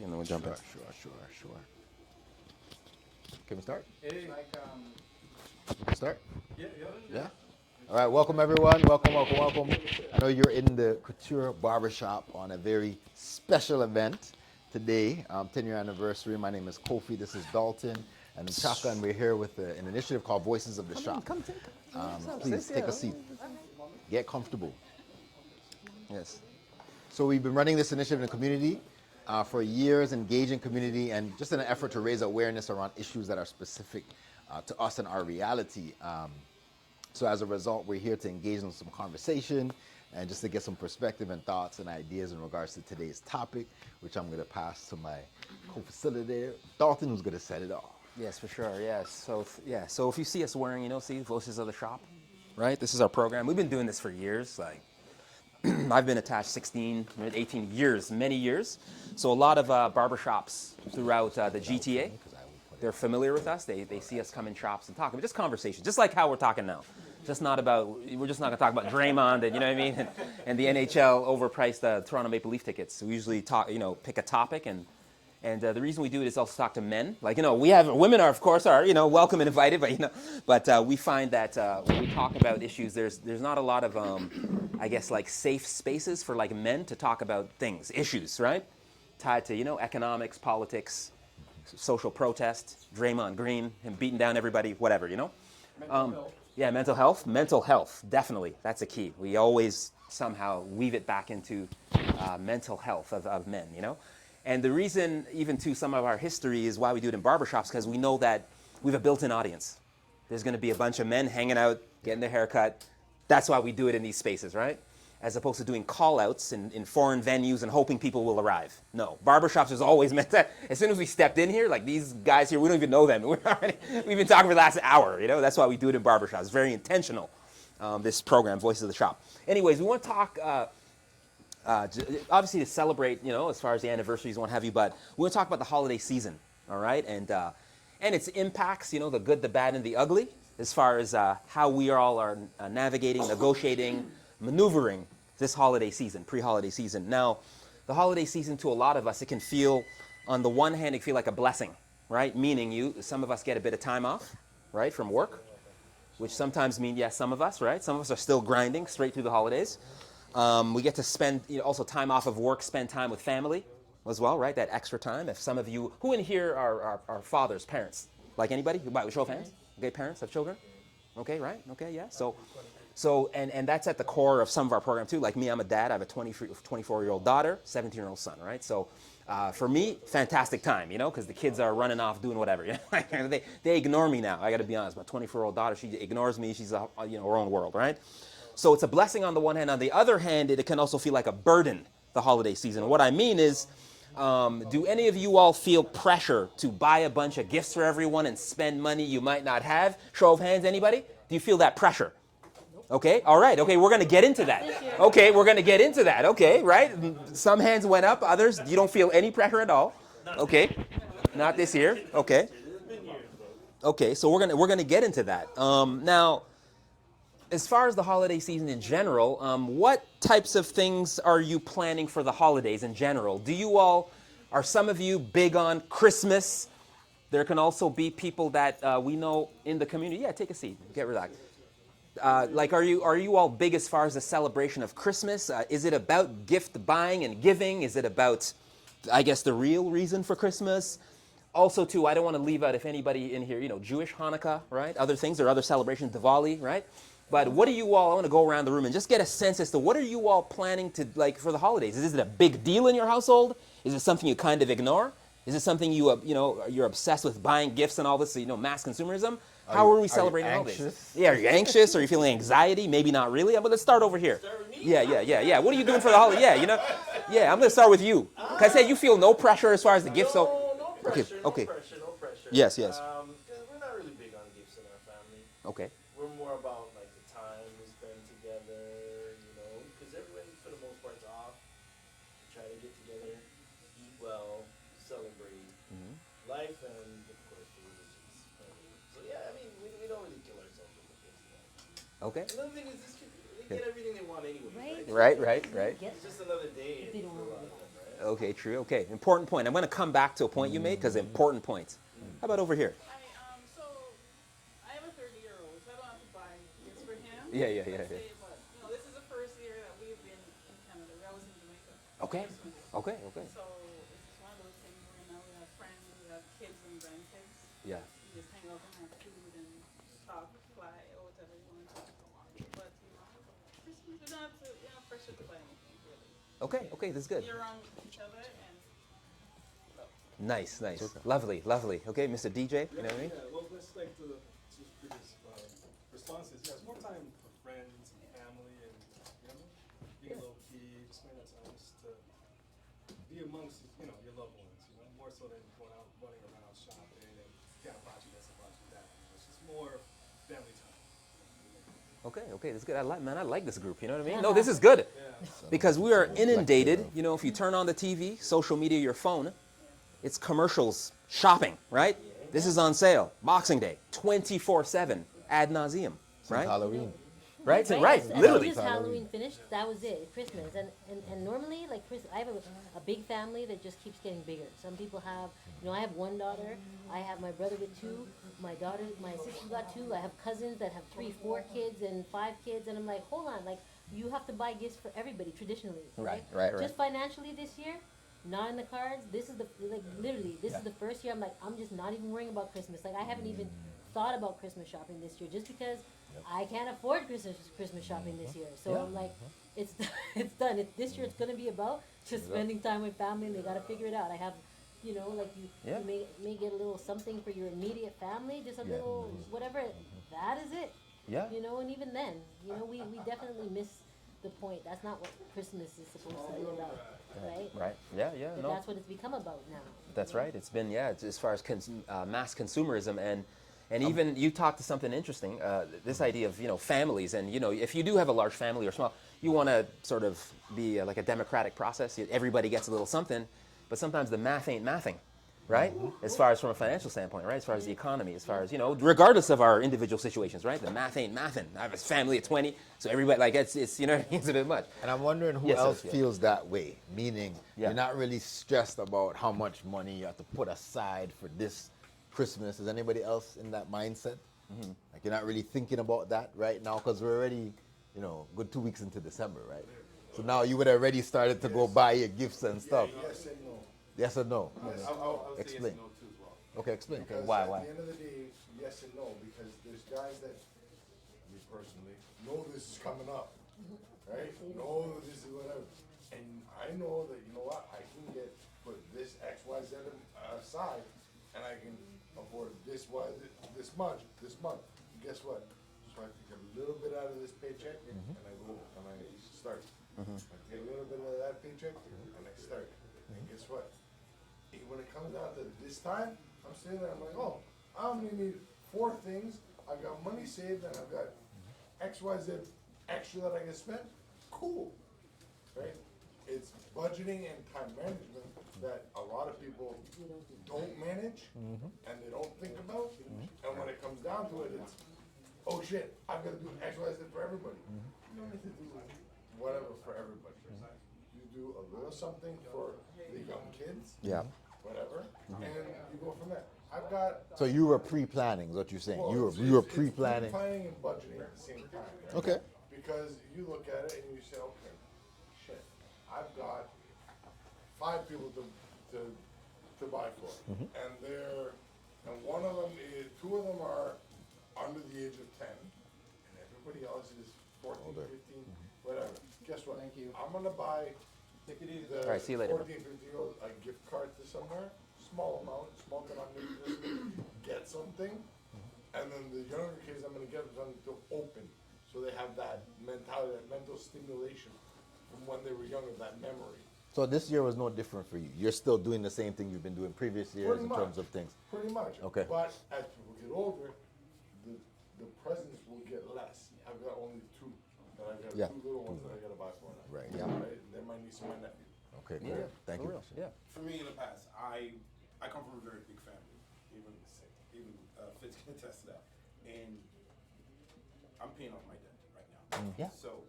coffee, and then we'll jump in. Sure. Can we start? Hey. We can start? Yeah. Yeah? All right, welcome everyone. Welcome. I know you're in the Couture Barbershop on a very special event today, 10-year anniversary. My name is Kofi. This is Dalton and Chaka, and we're here with an initiative called Voices of the Shop. Please take a seat. Get comfortable. Yes. So we've been running this initiative in the community for years, engaging community, and just in an effort to raise awareness around issues that are specific to us and our reality. So as a result, we're here to engage in some conversation and just to get some perspective and thoughts and ideas in regards to today's topic, which I'm going to pass to my co-facilitator, Dalton, who's going to set it off. Yes, for sure. Yes. So if you see us wearing, see Voices of the Shop, right? This is our program. We've been doing this for years. Like, I've been attached 16, 18 years, many years. So a lot of barbershops throughout the GTA, they're familiar with us. They see us come in shops and talk. Just conversation, just like how we're talking now. We're just not going to talk about Draymond and, you know what I mean, and the NHL overpriced Toronto Maple Leaf tickets. We usually talk, pick a topic, and the reason we do it is also talk to men. Like, we have, women are, of course, are, welcome and invited, but we find that when we talk about issues, there's not a lot of, I guess, like safe spaces for like men to talk about things, issues, right? Tied to, economics, politics, social protest, Draymond Green, him beating down everybody, whatever, Mental health. Yeah, mental health, definitely. That's a key. We always somehow weave it back into mental health of men, And the reason, even to some of our history, is why we do it in barbershops, because we know that we have a built-in audience. There's going to be a bunch of men hanging out, getting their hair cut. That's why we do it in these spaces, right? As opposed to doing call-outs in foreign venues and hoping people will arrive. No, barbershops is always meant to, as soon as we stepped in here, like these guys here, we don't even know them. We've been talking for the last hour, That's why we do it in barbershops. It's very intentional, this program, Voices of the Shop. Anyways, we want to talk, obviously to celebrate, as far as the anniversaries and what have you, but we want to talk about the holiday season, all right? And its impacts, the good, the bad, and the ugly, as far as how we all are navigating, negotiating, maneuvering this holiday season, pre-holiday season. Now, the holiday season, to a lot of us, it can feel, on the one hand, it can feel like a blessing, right? Meaning some of us get a bit of time off, right, from work, which sometimes means, yes, some of us, right? Some of us are still grinding straight through the holidays. We get to spend, also time off of work, spend time with family as well, right? That extra time. If some of you, who in here are fathers, parents? Like anybody? Show of hands? Okay, parents have children? Okay, right? Okay, yeah. So and that's at the core of some of our program too. Like me, I'm a dad. I have a 24-year-old daughter, 17-year-old son, right? So for me, fantastic time, because the kids are running off doing whatever. They ignore me now. I got to be honest. My 24-year-old daughter, she ignores me. She's her own world, right? So it's a blessing on the one hand. On the other hand, it can also feel like a burden, the holiday season. What I mean is, do any of you all feel pressure to buy a bunch of gifts for everyone and spend money you might not have? Show of hands, anybody? Do you feel that pressure? Okay, all right. Okay, we're going to get into that. Okay, we're going to get into that. Okay, right? Some hands went up, others, you don't feel any pressure at all. Okay, not this year. Okay. Okay, so we're going to get into that. Now, as far as the holiday season in general, what types of things are you planning for the holidays in general? Are some of you big on Christmas? There can also be people that we know in the community. Yeah, take a seat. Get relaxed. Are you all big as far as the celebration of Christmas? Is it about gift buying and giving? Is it about, I guess, the real reason for Christmas? Also, too, I don't want to leave out, if anybody in here, Jewish Hanukkah, right? Other things, or other celebrations, Diwali, right? But what do you all, I want to go around the room and just get a sense as to what are you all planning to, for the holidays? Is it a big deal in your household? Is it something you kind of ignore? Is it something you're obsessed with buying gifts and all this, mass consumerism? How are we celebrating holidays? Yeah, are you anxious? Are you feeling anxiety? Maybe not really. But let's start over here. Start with me? Yeah. What are you doing for the holiday? Yeah, I'm going to start with you. Because I said you feel no pressure as far as the gifts. No pressure. Okay. No pressure. Yes. Because we're not really big on gifts in our family. Okay. We're more about like the time we spend together, because everybody for the most part's off. We try to get together, eat well, celebrate life, and of course the religions. So yeah, I mean, we don't really kill ourselves with the gifts. Okay. Another thing is they get everything they want anyway. Right. It's just another day for a lot of them, right? Okay, true. Okay, important point. I'm going to come back to a point you made because important points. How about over here? So I have a 30-year-old, so I don't have to buy gifts for him. Yeah, yeah, yeah, Let's yeah. say, but this is the first year that we've been in Canada. We always in Jamaica. Okay, Christmas. okay, okay. So it's just one of those things where now we have friends, we have kids and grandkids. Yeah. We just hang out and have food and talk, fly, or whatever you want to talk about. But Christmas, we don't have to, pressure to buy anything really. Okay, okay, that's good. You're around each other and Nice, nice. Lovely, lovely. Okay, Mr. DJ, you know what I mean? Yeah, well, let's like to previous responses. Yeah, it's more time for friends and family and, being low key, just make that time just to be amongst, your loved ones, more so than going out, running around shopping and kind of watching this and watching that. It's just more family time. Okay, okay, that's good. I like this group, you know what I mean? No, this is good. Because we are inundated, if you turn on the TV, social media, your phone, it's commercials, shopping, right? This is on sale, Boxing Day, 24/7, ad nauseum, right? Halloween. Right, Right, right, as literally. soon as Halloween finished, that was it, Christmas. And normally, like, I have a big family that just keeps getting bigger. Some people have, I have one daughter, I have my brother with two, my sister got two, I have cousins that have 3, 4 kids and 5 kids, and I'm like, hold on, like, you have to buy gifts for everybody traditionally, right? Right. Just financially this year, not in the cards. This is is the first year I'm like, I'm just not even worrying about Christmas. Like, I haven't even thought about Christmas shopping this year just because I can't afford Christmas shopping this year. So I'm like, it's it's done. This year it's gonna be about just spending time with family, and they gotta figure it out. I have, you may get a little something for your immediate family, just a little whatever. That is it. Yeah. And even then, we definitely miss the point. That's not what Christmas is supposed to be about, right? Right, yeah, But that's what it's become about now. That's right. It's been, it's as far as mass consumerism and even you talked to something interesting, this idea of, families and, if you do have a large family or small, you want to sort of be like a democratic process. Everybody gets a little something, but sometimes the math ain't mathing, right? As far as from a financial standpoint, right? As far as the economy, as far as, regardless of our individual situations, right? The math ain't mathing. I have a family of 20, so everybody, like, it's it's a bit much. And I'm wondering who Yes, else yes. feels that way, meaning Yeah. you're not really stressed about how much money you have to put aside for this Christmas. Is anybody else in that mindset? Like, you're not really thinking about that right now because we're already, good 2 weeks into December, right? So now you would have already started to go buy your gifts and stuff. Yes and no. Yes or no? I'll say yes Explain. and no too as well. Okay, explain. Because Why? at the end of the day, yes and no, because there's guys that, me personally, know this is coming up, right? Know this is whatever. And I know that, I can put this X, Y, Z aside, and I can afford this month. And guess what? So I take a little bit out of this paycheck, and I go, and I start. I take a little bit of that paycheck, and I start. And guess what? When it comes down to this time, I'm sitting there, I'm like, oh, I only need 4 things. I got money saved, and I've got X, Y, Z extra that I can spend. Cool, right? It's budgeting and time management that a lot of people don't manage and they don't think about. And when it comes down to it, it's, oh shit, I've got to do X, Y, Z for everybody. You don't need to do whatever for everybody. You do a little something for the young kids, Yeah. whatever, and you go from there. I've got. So you were pre-planning, is what you're saying. Well, You were it's pre-planning. Planning and budgeting at the same time. Right? Okay. Because you look at it and you say, okay, shit, I've got 5 people to buy for, and one of them is, 2 of them are under the age of 10, and everybody else is 14, Older. 15, whatever. Guess what? Thank you. I'm gonna buy. Take it easy. All right, see you later. 14, 15-year-old a gift card to somewhere, small amount, small amount, get something, and then the younger kids, I'm gonna get them to open, so they have that mentality, that mental stimulation from when they were younger, that memory. So this year was no different for you. You're still doing the same thing you've been doing previous years Pretty in terms much. of things. Pretty much. Okay. But as people get older, the presents will get less. I've got only 2. That I got Yeah. 2 little ones that I gotta buy for now. Right. Yeah. Right? They might need some of my nephew. Okay, great. Thank for you. real, yeah. For me in the past, I come from a very big family. Even Fitz can attest to that. And I'm paying off my debt right now. Yeah. So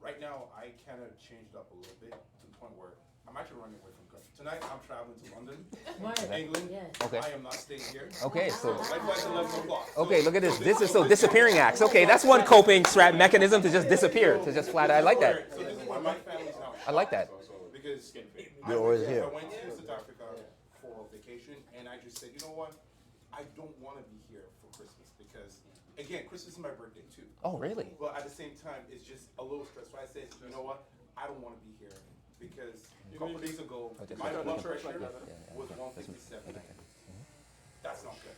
right now I kind of changed up a little bit to the point where I'm actually running away from country. Tonight I'm traveling to London, Smart. England. Yes. Okay. I am not staying here. Okay, so My flight's 11 o'clock. okay, look at this. This is so disappearing acts. Okay, that's one coping mechanism to just disappear, to just flat. I like that. So this is where my family's now. I like that. Because You're always here. I went to South Africa for vacation, and I just said, you know what? I don't want to be here for Christmas because, again, Christmas is my birthday too. Oh, really? But at the same time, it's just a little stressful. I said, you know what? I don't want to be here because a couple days ago, my blood pressure was 157. That's not good.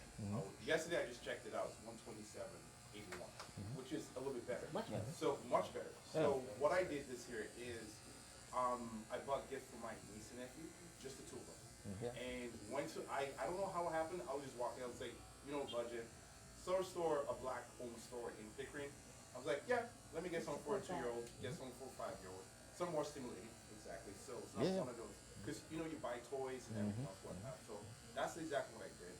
Yesterday, I just checked it out. It's 127.81, which is a little bit better. Much better. So much better. So what I did this year is I bought gifts for my niece and nephew, just the two of us. And went to, I don't know how it happened. I was just walking. I was like, you know, budget. Store, a black home store in Pickering. I was like, yeah, let me get some for a 2-year-old, get some for a 5-year-old. Some more stimulating, exactly. So it's not one of those, because you know you buy toys and everything else, whatnot. So that's exactly what I did.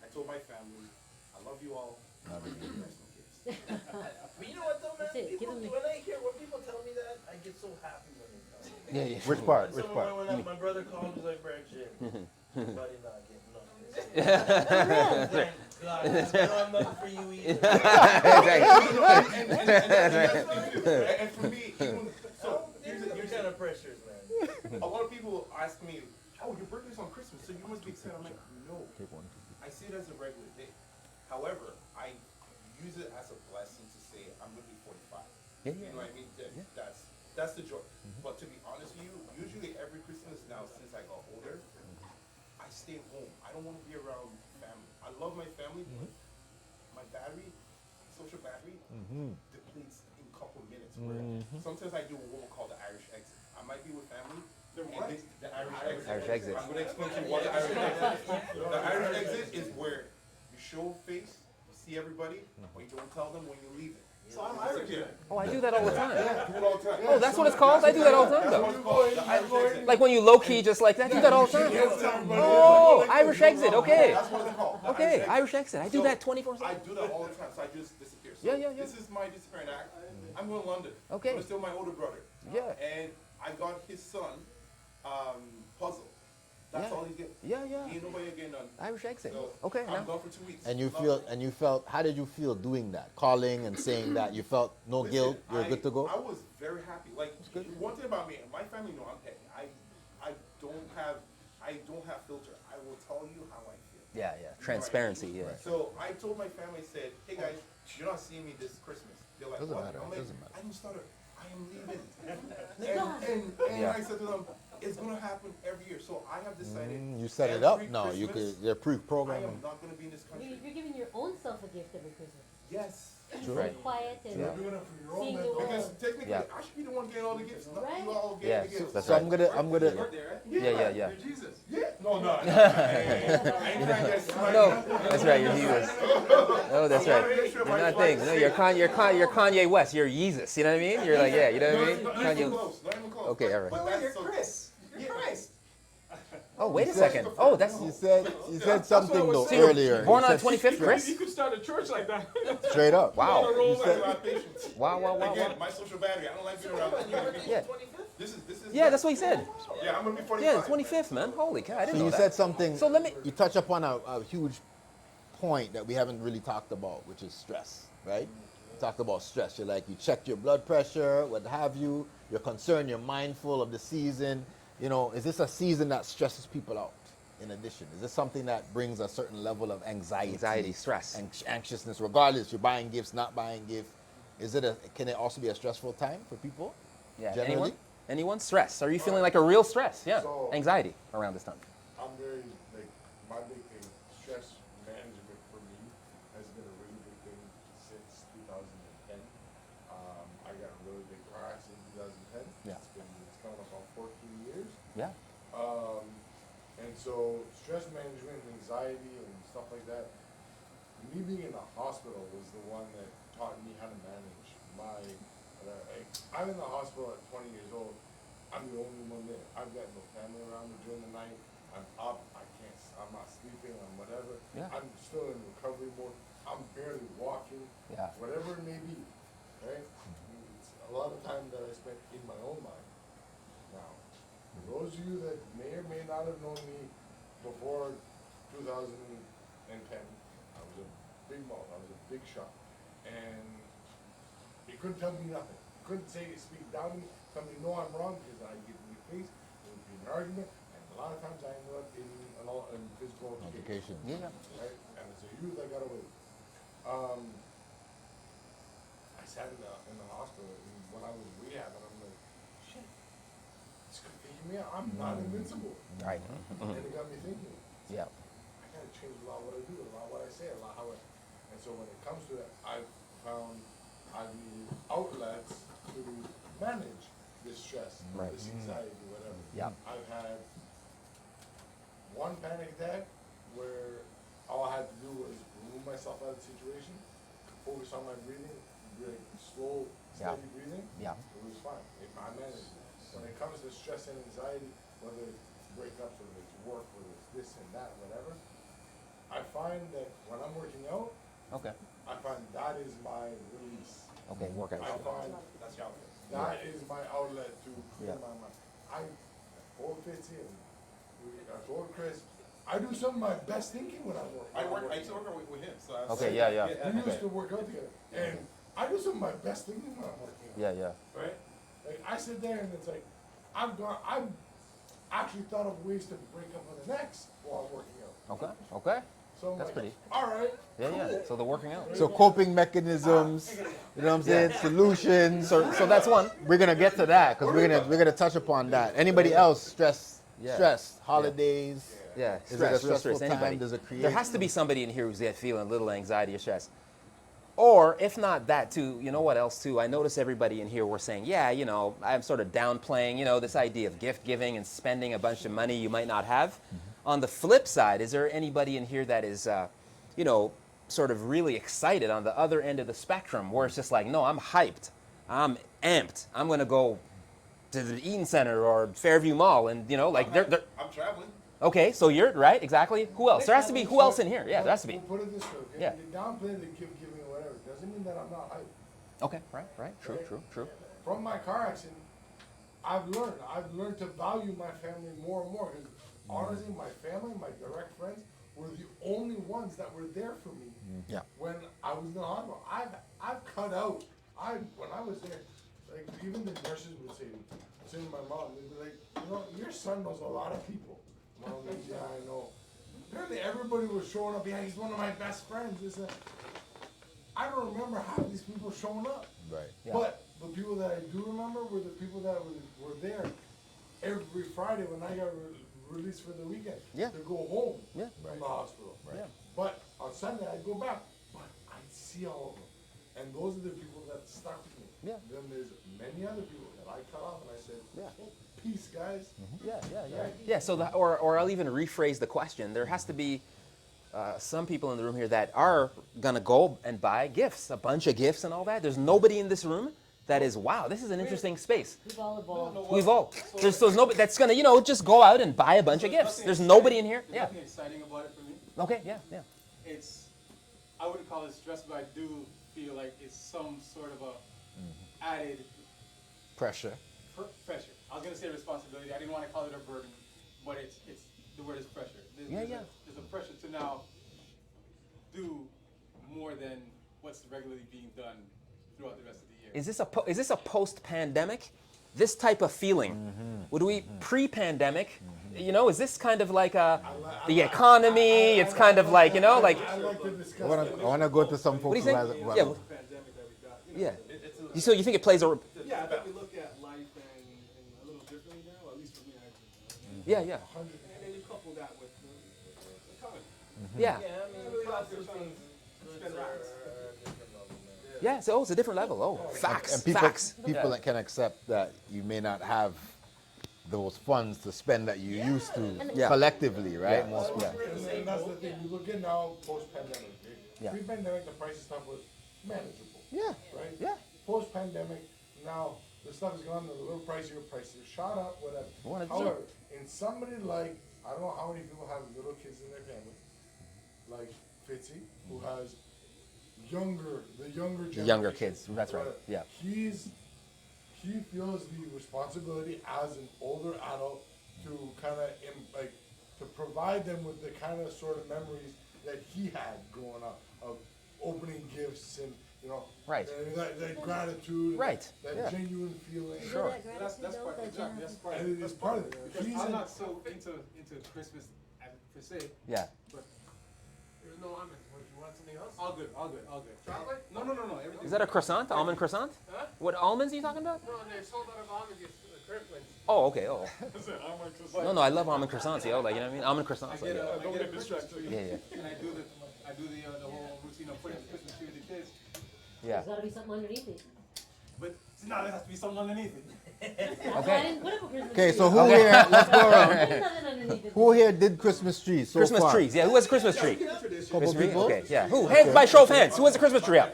I told my family, I love you all. Love you guys, no kids. But you know what though, man? That's it. People, Give 'em- when people tell me that, I get so happy when they tell me. Yeah, yeah. Which part? So Which part? when my brother called, he's like, Brad, Jim, buddy not getting nothing. Thank God, I know I'm nothing for you either. And that's the thing too. And for me, even, so There's different kind of pressures, man. a lot of people ask me, oh, your birthday's on Christmas, so you must be excited. I'm like, no. I see it as a regular day. However, I use it as a blessing to say I'm going to be 45. Yeah, You know what I mean? That's the joy. But to be honest with you, usually every Christmas now, since I got older, I stay home. I don't want to be around family. I love my family, but my battery, social battery, depletes in a couple minutes. Where sometimes I do what we call the Irish exit. I might be with family. The Irish exit. Irish exit. I'm going to explain to you what the Irish exit is. The Irish exit is where you show face, you see everybody, but you don't tell them when you're leaving. So I'm Irish then. Oh, I do that all the time. Do it all the time. Oh, that's what it's called? I do that all the time, That's what though. it's called. The Irish exit. Like when you low-key just like that, I do that all the time. Oh, Irish exit, okay. That's what it's called. The Okay, Irish exit. Irish exit. I do So, that 24/7. I do that all the time, so I just disappear. So Yeah. This is my disappearing act. I'm going to London. Okay. I'm going to steal my older brother. Yeah. And I got his son puzzle. That's Yeah. all he gets. Yeah. He ain't nobody getting none. Irish exit. So Okay, I'm now. gone for 2 weeks. And you Love it. felt, how did you feel doing that? Calling and saying that you felt no Listen, guilt, you're good to go? I was very happy. Like one thing about me, my family know I'm petty. I don't have filter. I will tell you how I feel. Yeah. Transparency, yeah. So I told my family, said, hey guys, you're not seeing me this Christmas. They're like, Doesn't what? matter, I'm like, doesn't matter. I didn't start it. I am leaving. God. and Yeah. I said to them, it's gonna happen every year. So I have decided. You set it up? every No, you Christmas, could, they're I pre-programmed. am not gonna be in this I mean, country. you're giving your own self a gift every Christmas. Yes. Being Right. quiet and Yeah. You're doing it for your own seeing the mental world. Because technically, Yeah. I should be the one getting all the gifts, not Right. you all getting Yeah, the gifts. that's So right. I'm gonna, Yeah. You're Jesus. Yeah. No. Hey, I ain't trying to get smart. No, that's right. You're Jesus. Oh, that's right. You're not things. No, you're Kanye West. You're Jesus. You know what I mean? You're like, yeah. You know what I mean? Not even Kanye. close. Not even close. Okay, all right. But Wait, that's you're so- Chris. You're Christ. Oh, wait a second. Oh, that's you said something though So you were earlier. born You on said 25th, Chris? You could start a church like that. straight up. Wow. I You have a said, lot of patience. Wow. Again, my social battery. I don't like being around. Yeah. This is. Yeah, that's what he said. Yeah, I'm gonna be 45. Yeah, the 25th, man. Holy cow, I didn't so know you that. said something. So let me- You touch upon a huge point that we haven't really talked about, which is stress, right? You talked about stress. You're like, you checked your blood pressure, what have you. You're concerned. You're mindful of the season. You know, is this a season that stresses people out? In addition, is this something that brings a certain level of anxiety, stress. and anxiousness, regardless you're buying gifts, not buying gifts? Can it also be a stressful time for people? Yeah, Generally? anyone? Stress. Are you feeling like a real stress? Yeah, So- anxiety around this time. I'm very, like, my big thing, stress management for me has been a really big thing since 2010. I got a really big car accident in 2010. Yeah. It's coming up on 14 years. Yeah. And so stress management, anxiety, and stuff like that, me being in the hospital was the one that taught me how to manage my, I'm in the hospital at 20 years old. I'm the only one there. I've got no family around me during the night. I'm up, I'm not sleeping, I'm whatever. Yeah. I'm still in recovery mode. I'm barely walking, Yeah. whatever it may be, right? It's a lot of time that I spent in my own mind now. those of you that may or may not have known me before 2010, I was a big mouth, I was a big shot. And he couldn't tell me nothing. Couldn't speak down to me, tell me no, I'm wrong, because I get in your face, it would be an argument, and a lot of times I ended up in physical altercation. Yeah. Right? And as a youth, I got away. I sat in the hospital and when I was rehabbing, I'm like, shit, this could figure me out. I'm not invincible. Right. And it got me thinking. Yeah. I gotta change a lot what I do, a lot what I say, a lot how I. And so when it comes to that, I've found I've needed outlets to manage this stress, Right. this anxiety, whatever. Yeah. I've had one panic attack where all I had to do was remove myself out of the situation, focus on my breathing, like slow, Yeah. steady breathing. Yeah. It was fine. I managed it. When it comes to stress and anxiety, whether it's breakups, whether it's work, whether it's this and that, whatever, I find that when I'm working out, Okay. I find that is my release. Okay. Workout. I find That's how it is. that is my outlet to clear Yeah. my mind. I told Fitzy and I told Chris, I do some of my best thinking when I'm working. I used to work with him, so I was Okay, yeah. We used to work out together. And I do some of my best thinking when I'm working out. Yeah. Right? Like I sit there and it's like, I've actually thought of ways to break up with an ex while I'm working out. Okay. So I'm That's like, pretty- all right. Yeah. So the working out. So coping mechanisms, you know what I'm saying? Solutions. So that's one. We're gonna get to that because we're gonna touch upon that. Anybody else stress? Yeah. Stress. Holidays. Yeah. Is it a Stress, real stressful stress. time? Anybody. Does it create? There has to be somebody in here who's feeling a little anxiety or stress. Or if not that too, you know what else too? I notice everybody in here were saying, yeah, I'm sort of downplaying, this idea of gift giving and spending a bunch of money you might not have. On the flip side, is there anybody in here that is, sort of really excited on the other end of the spectrum where it's just like, no, I'm hyped, I'm amped, I'm gonna go to the Eaton Center or Fairview Mall and they're I'm traveling. okay, so you're right, exactly. Who else? There has to be who else in here? Yeah, there has to be. We'll put it this way. Okay? Yeah. You downplay the gift giving or whatever. Doesn't mean that I'm not hyped. Okay, right. True. From my car accident, I've learned to value my family more and more. Because honestly, my family, my direct friends, were the only ones that were there for me Yeah. when I was in the hospital. I've cut out. When I was there, like even the nurses would say to my mom, they'd be like, your son knows a lot of people. Mom goes, yeah, I know. Apparently everybody was showing up. Yeah, he's one of my best friends. I don't remember half these people showing up. Right. Yeah. But the people that I do remember were the people that were there every Friday when I got released for the weekend. Yeah. To go home Yeah. from the hospital. Right. Yeah. But on Sunday I'd go back. But I'd see all of them. And those are the people that stuck with me. Yeah. Then there's many other people that I cut off and I said, Yeah. oh, peace, guys. Yeah. So or I'll even rephrase the question. There has to be some people in the room here that are gonna go and buy gifts, a bunch of gifts and all that. There's nobody in this room that is, wow, this is an interesting space. We've all evolved. We've all. There's nobody that's gonna, just go out and buy a bunch of gifts. There's nobody in here. There's Yeah. nothing exciting about it for me. Okay. Yeah. I wouldn't call it stress, but I do feel like it's some sort of a added Pressure. pressure. I was gonna say responsibility. I didn't want to call it a burden, but it's the word is pressure. There's a pressure to now do more than what's regularly being done throughout the rest of the year. Is this a post-pandemic? This type of feeling? Would we pre-pandemic? Is this kind of like the economy? It's kind of like I like to discuss I wanna go to some What do folks you who think? has Yeah. The pandemic that we got. Yeah. So you think it plays a? Yeah, I think we look at life and a little differently now. At least for me, I do. Yeah. And then you couple that with the economy. Yeah. Spend racks. Yeah. So it's a different level. Oh, facts. and people Facts. that can accept that you may not have those funds to spend that you used to Yeah. collectively, right? Yeah. Most people. And that's the thing. You look at now post-pandemic. Yeah. Pre-pandemic, the price of stuff was manageable. Yeah. Right? Yeah. Post-pandemic, now the stuff has gone a little pricier. Prices shot up. Whatever. 100%. However, in somebody like I don't know how many people have little kids in their family, like Fitzy, who has the younger generation. Younger kids. That's right. Whatever. Yeah. He feels the responsibility as an older adult to kind of like to provide them with the kind of sort of memories that he had growing up of opening gifts and Right. that gratitude, Right. that Yeah. genuine feeling. Sure. That's part. Exactly. That's part. And it's part of it. Because He's I'm in- not so into Christmas per se, Yeah. but There's no almonds. What, you want something else? all good, all good, all good. Chocolate? No, everything. Is that a croissant? Almond croissant? Huh? What almonds are you talking about? No, they're sold out of almonds. It's the Kirkland's. Oh, okay. Oh. That's it. I'm like, just like, No, I love almond croissants, yo. Like, you know what I mean? Almond I croissants. get Like, a, I get a Christmas tree, yeah, yeah. and I do the whole routine of putting the Christmas tree with the kids. Yeah. There's gotta be something underneath it. But now there has to be something underneath it. That's why I Okay. didn't put up a Christmas Okay, tree. so who here? Let's go around. There's nothing underneath it. Who here did Christmas trees so Christmas far? trees. Yeah. Who has a Christmas tree? Couple Christmas tree? people. Okay. Yeah. Who? Hey, by show of hands, who has a Christmas tree up?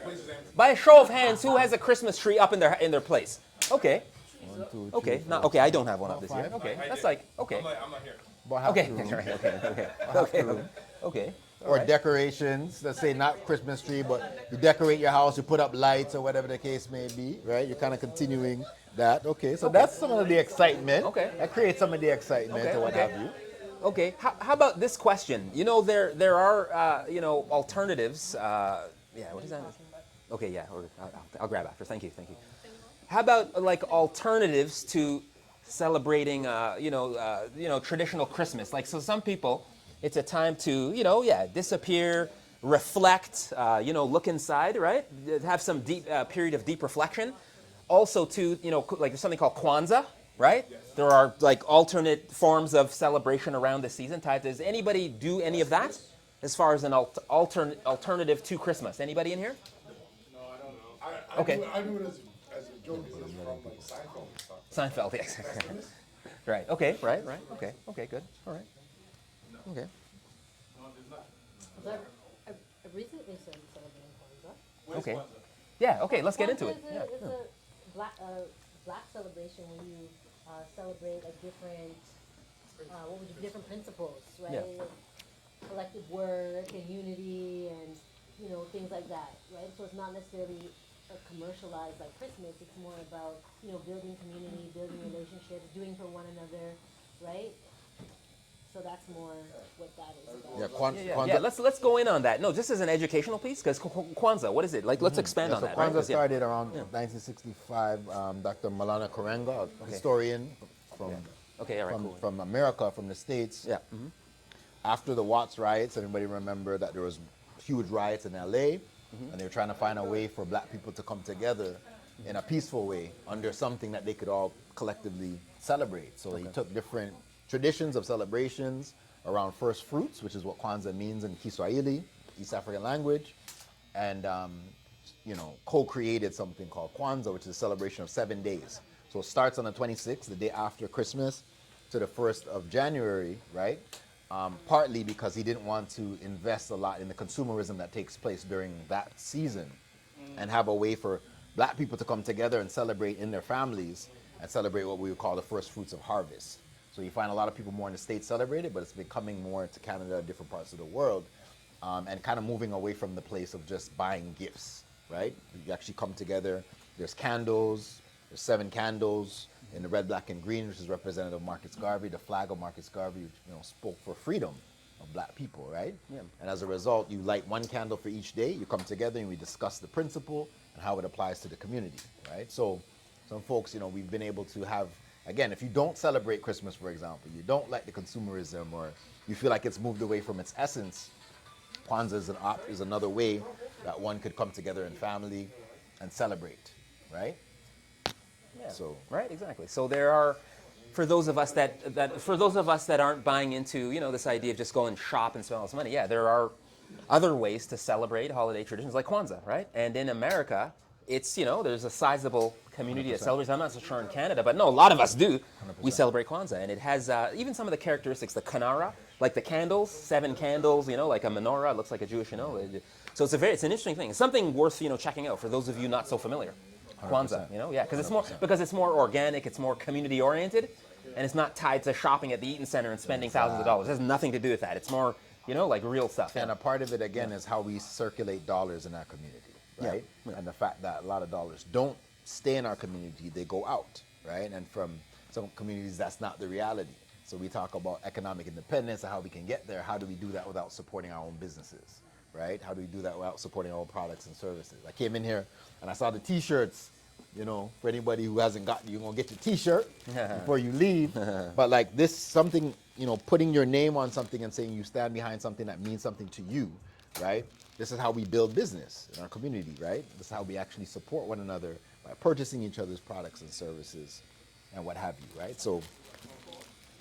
By a show of hands, who has a Christmas tree up in their place? Okay. 1, 2, 3, Okay. 4, No. Okay. I don't have one up this year. 5. Okay. That's like okay. I'm not here. About half Okay. the room. Right, okay. Okay. Half the Okay. room. Okay. Or decorations. Let's say not Christmas tree, but you decorate your house, you put up lights or whatever the case may be, right? You're kind of continuing that. Okay, so that's some of the excitement. Okay. That creates some of the excitement Okay, or what okay. have you. Okay. How about this question? You know, there are alternatives. Yeah. What is that? Okay. Yeah. Or I'll grab after. Thank you. Thank you. How about like alternatives to celebrating, traditional Christmas? Like, so some people, it's a time to, disappear, reflect, look inside, right? Have some deep period of deep reflection. Also, to, like there's something called Kwanzaa, right? There are like alternate forms of celebration around the season. Does anybody do any of that as far as an alternative to Christmas? Anybody in here? No, I don't know. Okay. I do it as a joke. It's from like Seinfeld and stuff. Seinfeld, yes. Right. Okay. Right. Okay. Okay. Good. All right. Okay. No, there's not. So I recently started celebrating Kwanzaa. Where's Okay. Kwanzaa? Yeah. Okay. Let's get into Kwanzaa it. is Yeah. It's a black celebration when you celebrate like different, different principles, right? Yeah. Collective work and unity and, things like that, right? So it's not necessarily commercialized like Christmas. It's more about, building community, building relationships, doing for one another, right? So that's more what that is about. Yeah, Yeah. Yeah. Let's go in on that. No, just as an educational piece, because Kwanzaa, what is it? Like, let's expand on So that. Kwanzaa Right? 'Cause, yeah. started around 1965. Dr. Malana Karenga, a historian from Okay. All right. Cool. from America, from the States. Yeah. After the Watts riots, everybody remember that there was huge riots in LA, and they were trying to find a way for black people to come together in a peaceful way under something that they could all collectively celebrate. So he took different traditions of celebrations around first fruits, which is what Kwanzaa means in Kiswahili, East African language, and co-created something called Kwanzaa, which is a celebration of 7 days. So it starts on the 26th, the day after Christmas, to the 1st of January, right? Partly because he didn't want to invest a lot in the consumerism that takes place during that season and have a way for black people to come together and celebrate in their families and celebrate what we would call the first fruits of harvest. So you find a lot of people more in the States celebrate it, but it's becoming more into Canada, different parts of the world, and kind of moving away from the place of just buying gifts, right? You actually come together. There's candles. There's 7 candles in the red, black, and green, which is representative of Marcus Garvey, the flag of Marcus Garvey, which spoke for freedom of black people, right? Yeah. And as a result, you light 1 candle for each day. You come together and we discuss the principle and how it applies to the community, right? So some folks, we've been able to have, again, if you don't celebrate Christmas, for example, you don't like the consumerism or you feel like it's moved away from its essence, Kwanzaa is another way that one could come together in family and celebrate, right? Yeah. So Right. Exactly. So there are, for those of us that aren't buying into this idea of just going shop and spend all this money. Yeah, there are other ways to celebrate holiday traditions like Kwanzaa, right? And in America, it's there's a sizable community that celebrates. I'm not so sure in Canada, but no, a lot of us do. 100%. We celebrate Kwanzaa, and it has even some of the characteristics, the kanara, like the candles, 7 candles, like a menorah, it looks like a Jewish, So it's an interesting thing. It's something worth checking out for those of you not so familiar. Kwanzaa, 100%. because it's more organic, it's more community oriented, and it's not tied to shopping at the Eaton Center and spending thousands of dollars. It has nothing to do with that. It's more, like real stuff. And a part of it, again, is how we circulate dollars in our community, right? Yeah. And the fact that a lot of dollars don't stay in our community, they go out, right? And from some communities, that's not the reality. So we talk about economic independence and how we can get there. How do we do that without supporting our own businesses, right? How do we do that without supporting our own products and services? I came in here and I saw the T-shirts. You know, for anybody who hasn't gotten, you're gonna get your T-shirt before you leave. But like this, something, you know, putting your name on something and saying you stand behind something that means something to you, right? This is how we build business in our community, right? This is how we actually support one another by purchasing each other's products and services and what have you, right? So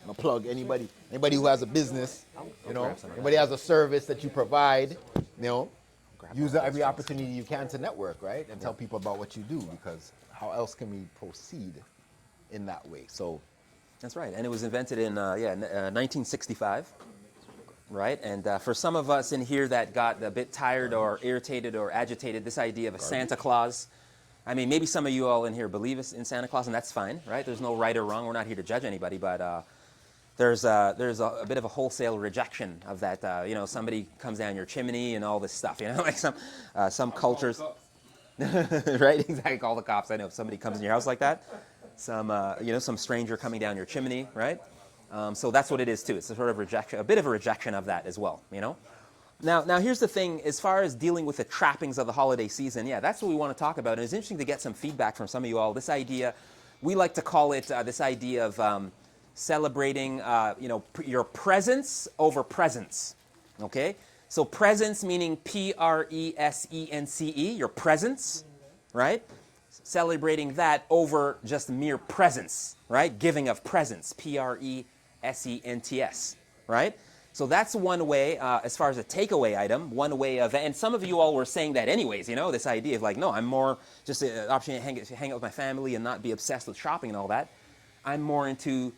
I'm gonna plug anybody who has a business, you know, anybody has a service that you provide, you know, use every opportunity you can to network, right? And tell people about what you do, because how else can we proceed in that way? So That's right, and it was invented in 1965, right? And for some of us in here that got a bit tired or irritated or agitated, this idea of a Santa Claus. I mean, maybe some of you all in here believe in Santa Claus, and that's fine, right? There's no right or wrong. We're not here to judge anybody, but there's a bit of a wholesale rejection of that. You know, somebody comes down your chimney and all this stuff. You know, like some cultures, right? Exactly. Call the cops. I know if somebody comes in your house like that. Some stranger coming down your chimney, right? So that's what it is too. It's a sort of rejection, a bit of a rejection of that as well, you know? Now here's the thing, as far as dealing with the trappings of the holiday season, yeah, that's what we want to talk about. And it's interesting to get some feedback from some of you all. This idea, we like to call it this idea of celebrating, your presence over presence, okay? So presence meaning Presence, your presence, right? Celebrating that over just mere presence, right? Giving of presence, Presents, right? So that's one way, as far as a takeaway item, one way of, and some of you all were saying that anyways, you know, this idea of like, no, I'm more just an opportunity to hang out with my family and not be obsessed with shopping and all that. I'm more into,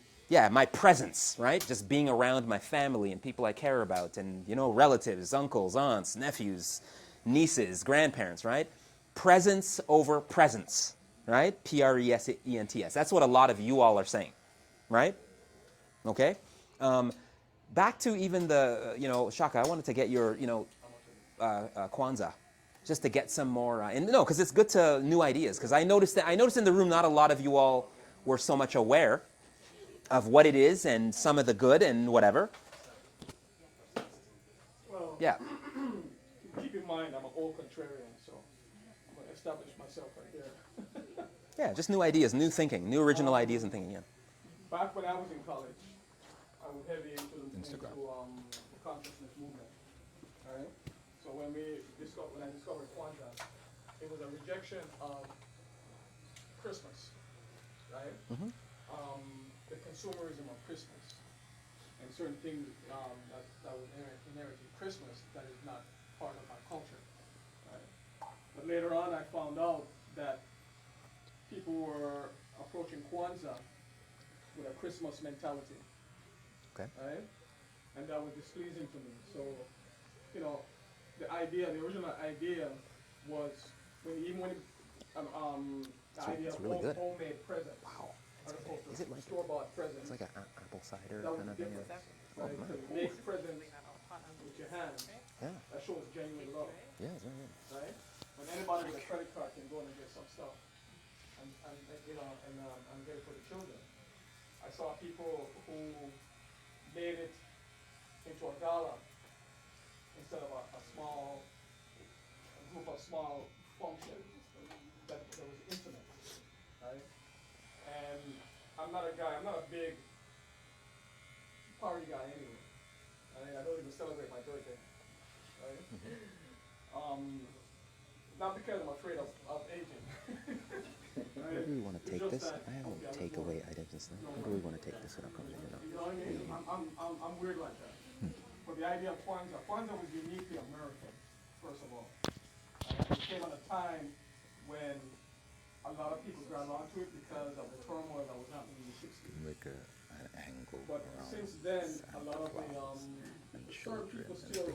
my presence, right? Just being around my family and people I care about and, you know, relatives, uncles, aunts, nephews, nieces, grandparents, right? Presence over presence, right? Presents. That's what a lot of you all are saying, right? Okay? Back to even the, Shaka, I wanted to get your, Kwanzaa, just to get some more, because it's good to new ideas, because I noticed in the room not a lot of you all were so much aware of what it is and some of the good and whatever. Well, Yeah. keep in mind I'm an old contrarian, so I'm going to establish myself right there. Yeah, just new ideas, new thinking, new original ideas and thinking, yeah. Back when I was in college, I was heavy into the consciousness movement. All right. So when I discovered Kwanzaa, it was a rejection of Christmas, right? Mm-hmm. The consumerism of Christmas and certain things that was inherent in Christmas that is not part of my culture, right? But later on, I found out that people were approaching Kwanzaa with a Christmas mentality. Okay. Right? And that was displeasing to me. So, the original idea was the idea of really good. homemade presents. Wow. As opposed to Is it like store-bought presents. it's like an apple cider That was kind of thing? different. Oh, Right? man. To make presents with your hands, Yeah. that shows genuine love. Yeah, it's very good. Right? When anybody with a credit card can go and get some stuff and get it for the children. I saw people who made it into a gala instead of a group of small functions that was intimate, right? And I'm not a big party guy anyway. I don't even celebrate my birthday, right? Not because I'm afraid of aging. Where do we want to take this? I have any takeaway items and stuff. Where do we want to take this without coming in? You know what I mean? I'm weird like that. But the idea of Kwanzaa was uniquely American, first of all. And it came at a time when a lot of people grabbed onto it because of the turmoil that was happening in the 60s. Make an angle But since then, a lot of certain people still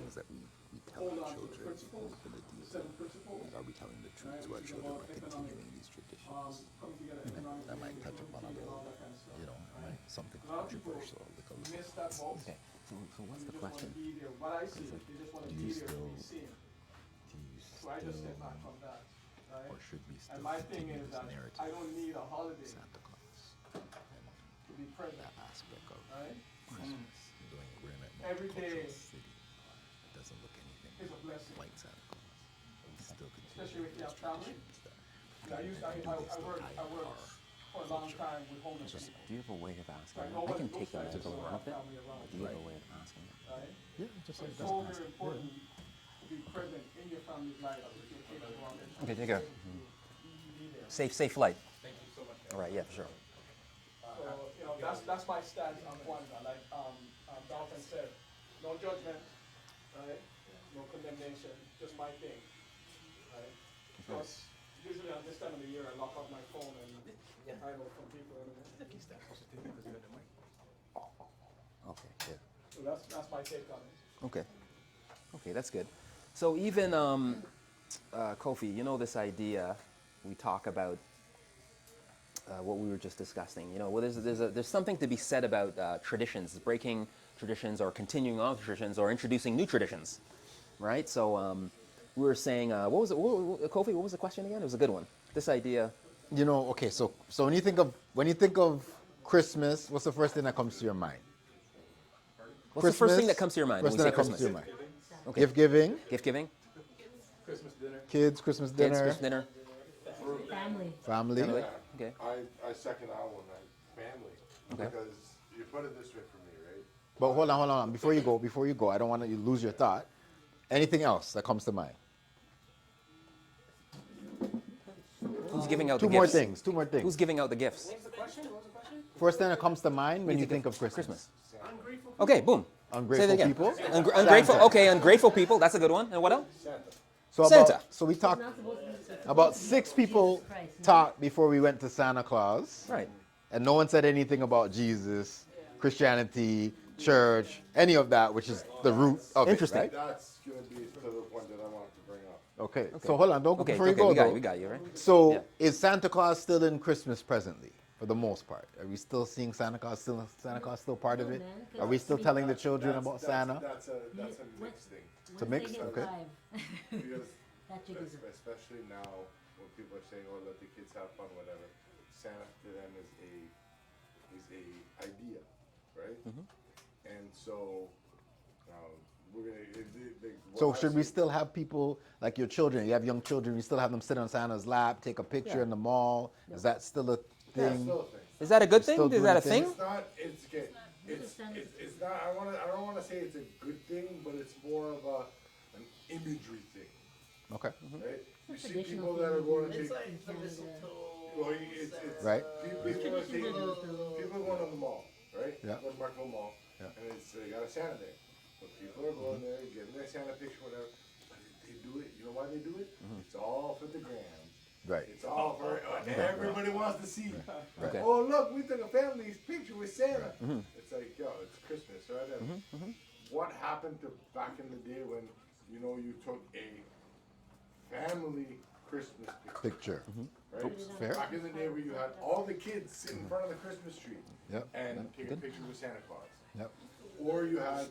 hold on to the principles, the seven principles. Are we telling the truth to our Which is children about by continuing these traditions? coming together economically, That might touch upon a and little, all that kind of stuff. something A lot of people controversial. miss that boat. Okay. So what's They the just want question? to be there. What I see, they just want to be there to be seen. So I just step back from that, right? Or should we still And my thing continue is this that narrative I don't need a holiday Santa Claus, to be present. that aspect of right? Doing we're in a Every day multicultural city. It doesn't look anything is a blessing, like Santa Claus. We still continue especially if you those have family. traditions that I we used, do things I to worked hide our for a long time with homeless people. Do you have a way of asking Right, them? I can nobody take them looks as a like one of this them. family around, Do you have a way of asking them? right? Yeah, just So like it's that. so very important to be present in your family's life with your kids around it. Okay, take care. Be there. Safe flight. Thank you so much. All right, yeah, for sure. So, you know, that's my stance on Kwanzaa. Like Dalton said, no judgment, right? No condemnation, just my thing, right? Because usually at this time of the year, I lock up my phone and hide out from people. Okay, good. So that's my take on it. Okay. Okay, that's good. So even Kofi, you know this idea we talk about what we were just discussing. You know, well, there's something to be said about traditions, breaking traditions, or continuing on traditions, or introducing new traditions, right? So we were saying, what was it, Kofi? What was the question again? It was a good one. This idea. You know, okay, so when you think of Christmas, what's the first thing that comes to your mind? What's the first thing that comes to your mind when First we thing say that comes Christmas? to your mind. Okay. Gift giving, Gift giving, Christmas dinner. kids, Christmas dinner, kids, Christmas dinner. Family. family. Family. Okay. I second that one, family. Okay. Because you put it this way for me, right? But hold on. Before you go, I don't want you to lose your thought. Anything else that comes to mind? Who's giving out Two the more gifts? things. Two more things. Who's giving out the gifts? What was the question? What was the question? First thing that comes to mind when you think of Christmas. Christmas. Ungrateful. Okay, boom. Say Ungrateful that again. people. Ungrateful. Santa. Okay, ungrateful people. That's a good one. And what else? So Santa. So we talked Not supposed to be about 6 people Jesus Christ. talked before we went to Santa Claus, Right. and no one said anything about Jesus, Christianity, church, any of that, which is the root of Interesting. it, right? That's going to be to the point that I wanted to bring up. Okay. So hold on, don't go Okay. before you Okay. go. We got though. you. We got you. Right. So Yeah. is Santa Claus still in Christmas presently, for the most part? Are we still seeing Santa Claus? Santa Claus still part of No, it? man, 'cause Are we still we- telling the children about Santa? That's a mixed thing. It's a mix? Once they hit Okay. 5, Because that jig is especially now when people are saying, "Oh, let the kids have fun," whatever. Santa to them is a idea, right? And so we're gonna. So should we still have people like your children? You have young children. You still have them sit on Santa's lap, take a picture Yeah. in the mall. Is that still a Yeah, thing? still a thing. Is that a good thing? Still Is that a doing thing? It's not. It's good. It's not. I don't want to say it's a good thing, but it's more of an imagery thing, Okay. right? You see traditional people that are thing going to in take. Canada. Well, it's Right. People are going to the mall, right? Yeah. Go to Marco Mall, Yeah. and they got a Santa there. But people are going there, getting their Santa picture, whatever. But they do it. You know why they do it? It's all for the gram. Right. It's all for everybody wants to see. Okay. Oh look, we took a family's picture with Santa. It's like, yo, it's Christmas, right? And what happened to back in the day when you took a family Christmas picture? Right? Fair. Back in the day where you had all the kids sit in front of the Christmas tree Yep. and take a picture with Santa Claus. Yep. Or you had,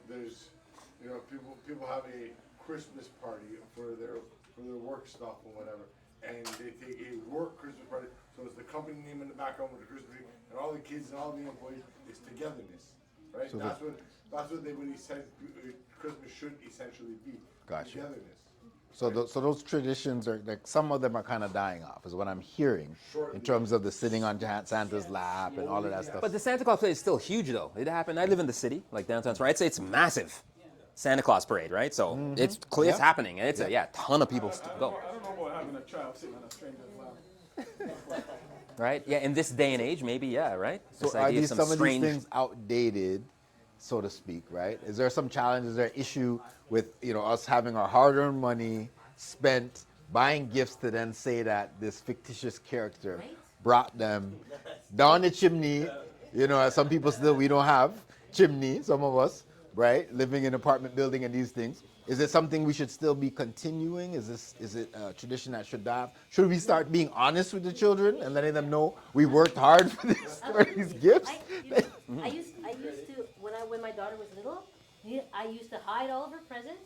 there's, people have a Christmas party for their work stuff or whatever, and they take a work Christmas party, so it's the company name in the background with the Christmas tree, and all the kids and all the employees, it's togetherness, right? So that's what they would Christmas should essentially be. Gotcha. Togetherness. So those traditions are like some of them are kind of dying off, is what I'm hearing, in terms of the sitting on Santa's lap and all of that stuff. But the Santa Claus parade is still huge, though. It happened. I live in the city, like downtown. Right? I'd say it's massive. Santa Claus parade, right? So it's clear, it's Yeah. happening, and it's a ton of people go. I don't know about having a child sitting on a stranger's lap. Right? Yeah. In this day and age, maybe. Yeah. Right. So This are idea of these some some of these strange. things outdated, so to speak, right? Is there some challenge? Is there issue with us having our hard-earned money spent buying gifts to then say that this fictitious character Right. brought them down the chimney? As some people still we don't have chimney. Some of us, right, living in apartment building and these things. Is it something we should still be continuing? Is it a tradition that should die? Should we start being honest with the children and letting them know we worked hard for these gifts? I used to when my daughter was little, I used to hide all of her presents,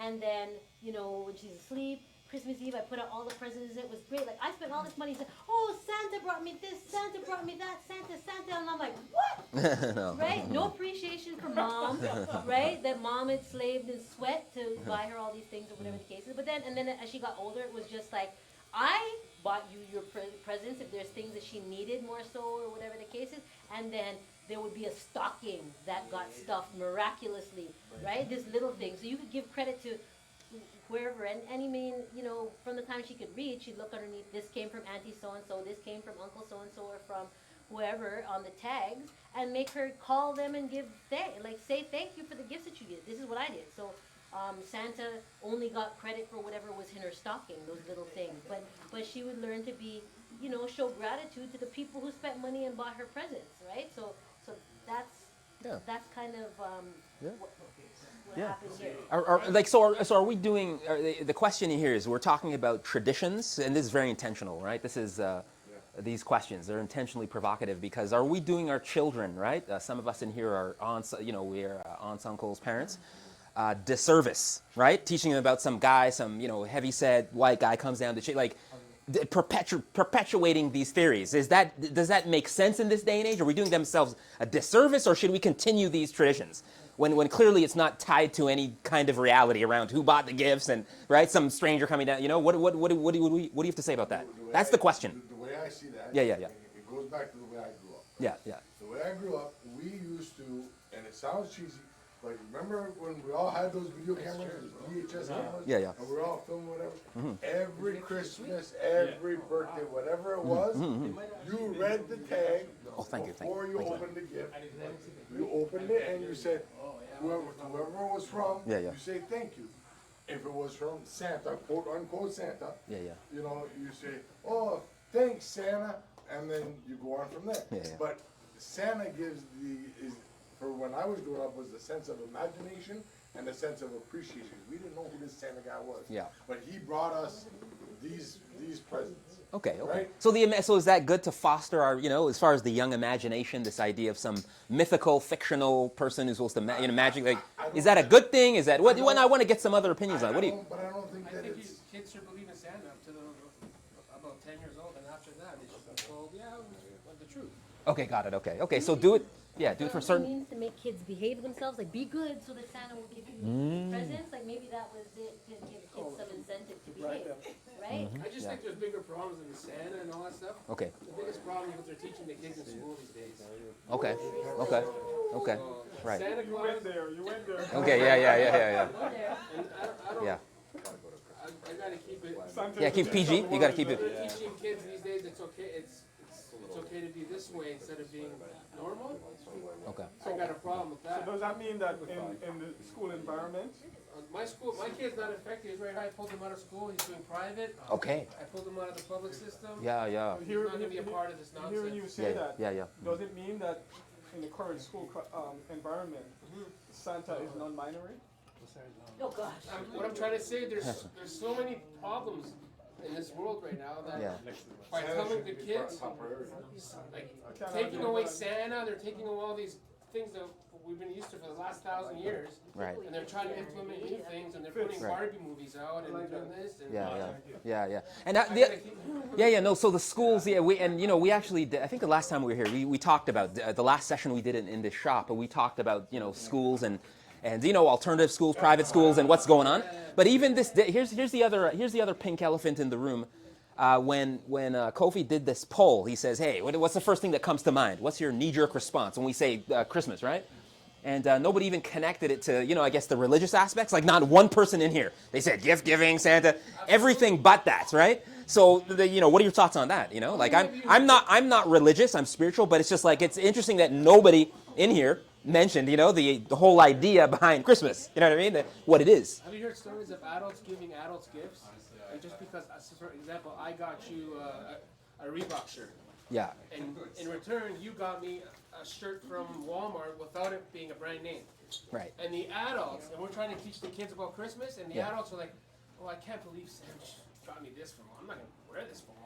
and then when she's asleep, Christmas Eve, I put out all the presents. It was great. Like, I spent all this money. Said, oh, Santa brought me this. Santa brought me that. Santa. And I'm like, what? No. Right? No appreciation for mom, right? That mom had slaved and sweat to buy her all these things or whatever the case is. But then, and then as she got older, it was just like, I bought you your presents if there's things that she needed more so or whatever the case is. And then there would be a stocking that got stuffed miraculously, right? This little thing. So you could give credit to wherever, and I mean, you know, from the time she could read, she'd look underneath, this came from Auntie so-and-so, this came from Uncle so-and-so, or from whoever on the tags, and make her call them and give, say thank you for the gifts that you did. This is what I did. So Santa only got credit for whatever was in her stocking, those little things. But she would learn to be, you know, show gratitude to the people who spent money and bought her presents, right? So that's kind of what happened here. So are we doing? The question here is, we're talking about traditions, and this is very intentional, right? This is these questions. They're intentionally provocative because are we doing our children, right? Some of us in here are aunts, you know, we are aunts, uncles, parents. Disservice, right? Teaching them about some guy, some, you know, heavy-set white guy comes down to like perpetuating these theories. Does that make sense in this day and age? Are we doing themselves a disservice, or should we continue these traditions when clearly it's not tied to any kind of reality around who bought the gifts and, right, some stranger coming down? You know, what do you have to say about that? That's the question. The way I see that, Yeah. it goes back to the way I grew up. Yeah. The way I grew up, we used to, and it sounds cheesy, but remember when we all had those video cameras, VHS cameras? Yeah. And we were all filming whatever? Every Christmas, every birthday, whatever it was, you read the tag before you opened the gift. You opened it and you said, whoever it was from, you say thank you. If it was from Santa, quote unquote Santa, you know, you say, oh, thanks Santa, and then you go on from there. But Santa gives for when I was growing up, was the sense of imagination and the sense of appreciation. We didn't know who this Santa guy was. Yeah. But he brought us these presents. Okay. Right? So is that good to foster our, you know, as far as the young imagination, this idea of some mythical, fictional person who's supposed to, magic? Like, is that a good thing? Is that what? I want to get some other opinions on. What do you? But I don't think that it's. Kids should believe in Santa up to about 10 years old, and after that, they should be told, the truth. Okay, got it. Okay. So do it. Yeah, do it for certain. It means to make kids behave themselves, like be good, so that Santa will give you presents. Like maybe that was it to give kids some incentive to behave, right? I just think there's bigger problems than the Santa and all that stuff. Okay. The biggest problem is what they're teaching the kids in school these days. Okay. Right. Santa Claus. You went there. Okay. Yeah. And I don't. Yeah. I gotta keep it. Yeah, keep PG. You gotta keep it. They're teaching kids these days it's okay. It's okay to be this way instead of being normal. Okay. I got a problem with that. So does that mean that in the school environment? My kid's not affected. He's right. I pulled him out of school. He's doing private. Okay. I pulled him out of the public system. Yeah. He's not going to be a part of this nonsense. Hearing you say that, Yeah. does it mean that in the current school environment, Santa is non-binary? Oh gosh. What I'm trying to say, there's so many problems in this world right now that by telling the kids, like taking away Santa, they're taking away all these things that we've been used to for the last 1,000 years. Right. And they're trying to implement new things, and they're putting Barbie movies out and doing this. And Yeah. And no. So the schools, we actually did, I think the last time we were here, we talked about the last session we did in this shop, but we talked about schools and alternative schools, private schools, and what's going on. But even this, here's the other pink elephant in the room. When Kofi did this poll, he says, "Hey, what's the first thing that comes to mind? What's your knee-jerk response?" When we say Christmas, right? And nobody even connected it to, I guess the religious aspects. Like not one person in here. They said gift giving, Santa, everything but that, right? So what are your thoughts on that? Like I'm not religious, I'm spiritual, but it's just like it's interesting that nobody in here mentioned, the whole idea behind Christmas. You know what I mean? What it is. Have you heard stories of adults giving adults gifts? Like just because, for example, I got you a Reebok shirt. Yeah. And in return, you got me a shirt from Walmart without it being a brand name. Right. And the adults, and we're trying to teach the kids about Christmas, and the adults are like, "Oh, I can't believe Sam got me this from Walmart. I'm not going to wear this from Walmart."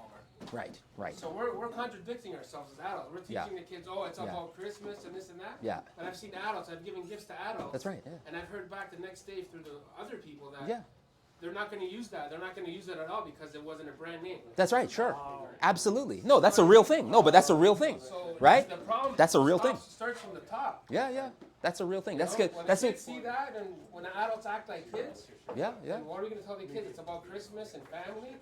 Right. So we're contradicting ourselves as adults. We're teaching the kids, it's about Christmas and this and that. Yeah. But I've seen adults, I've given gifts to adults. That's right, yeah. And I've heard back the next day through the other people that they're not going to use that. They're not going to use it at all because it wasn't a brand name. That's right, sure. Absolutely. No, that's a real thing. No, but that's a real thing, So right? the problem That's a real thing. starts from the top. Yeah, yeah. That's a real thing. That's You know? good. When That's the it. kids see that, and when the adults act like kids, Yeah, yeah. then what are we going to tell the kids? It's about Christmas and family,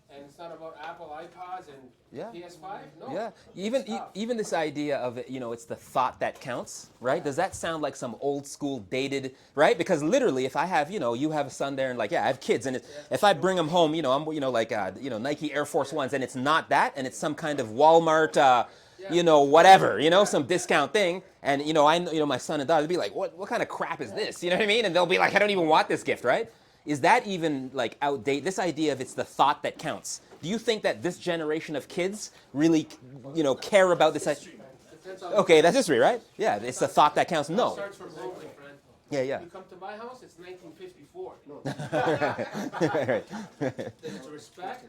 and it's not about Apple iPods and Yeah. PS5. No. Yeah, even this idea of it, it's the thought that counts, right? Does that sound like some old school dated, right? Because literally, if I have, you have a son there, and like, yeah, I have kids, and if I bring them home, I'm, like, Nike Air Force Ones, and it's not that, and it's some kind of Walmart, whatever, some discount thing, and my son and daughter, they'll be like, what kind of crap is this? You know what I mean? And they'll be like, I don't even want this gift, right? Is that even like outdated? This idea of it's the thought that counts. Do you think that this generation of kids really, care about this? Okay, that's history, right? Yeah, it's the thought that counts. It No. starts from home, my friend. Yeah, yeah. You come to my house, it's 1954. Right. There's respect.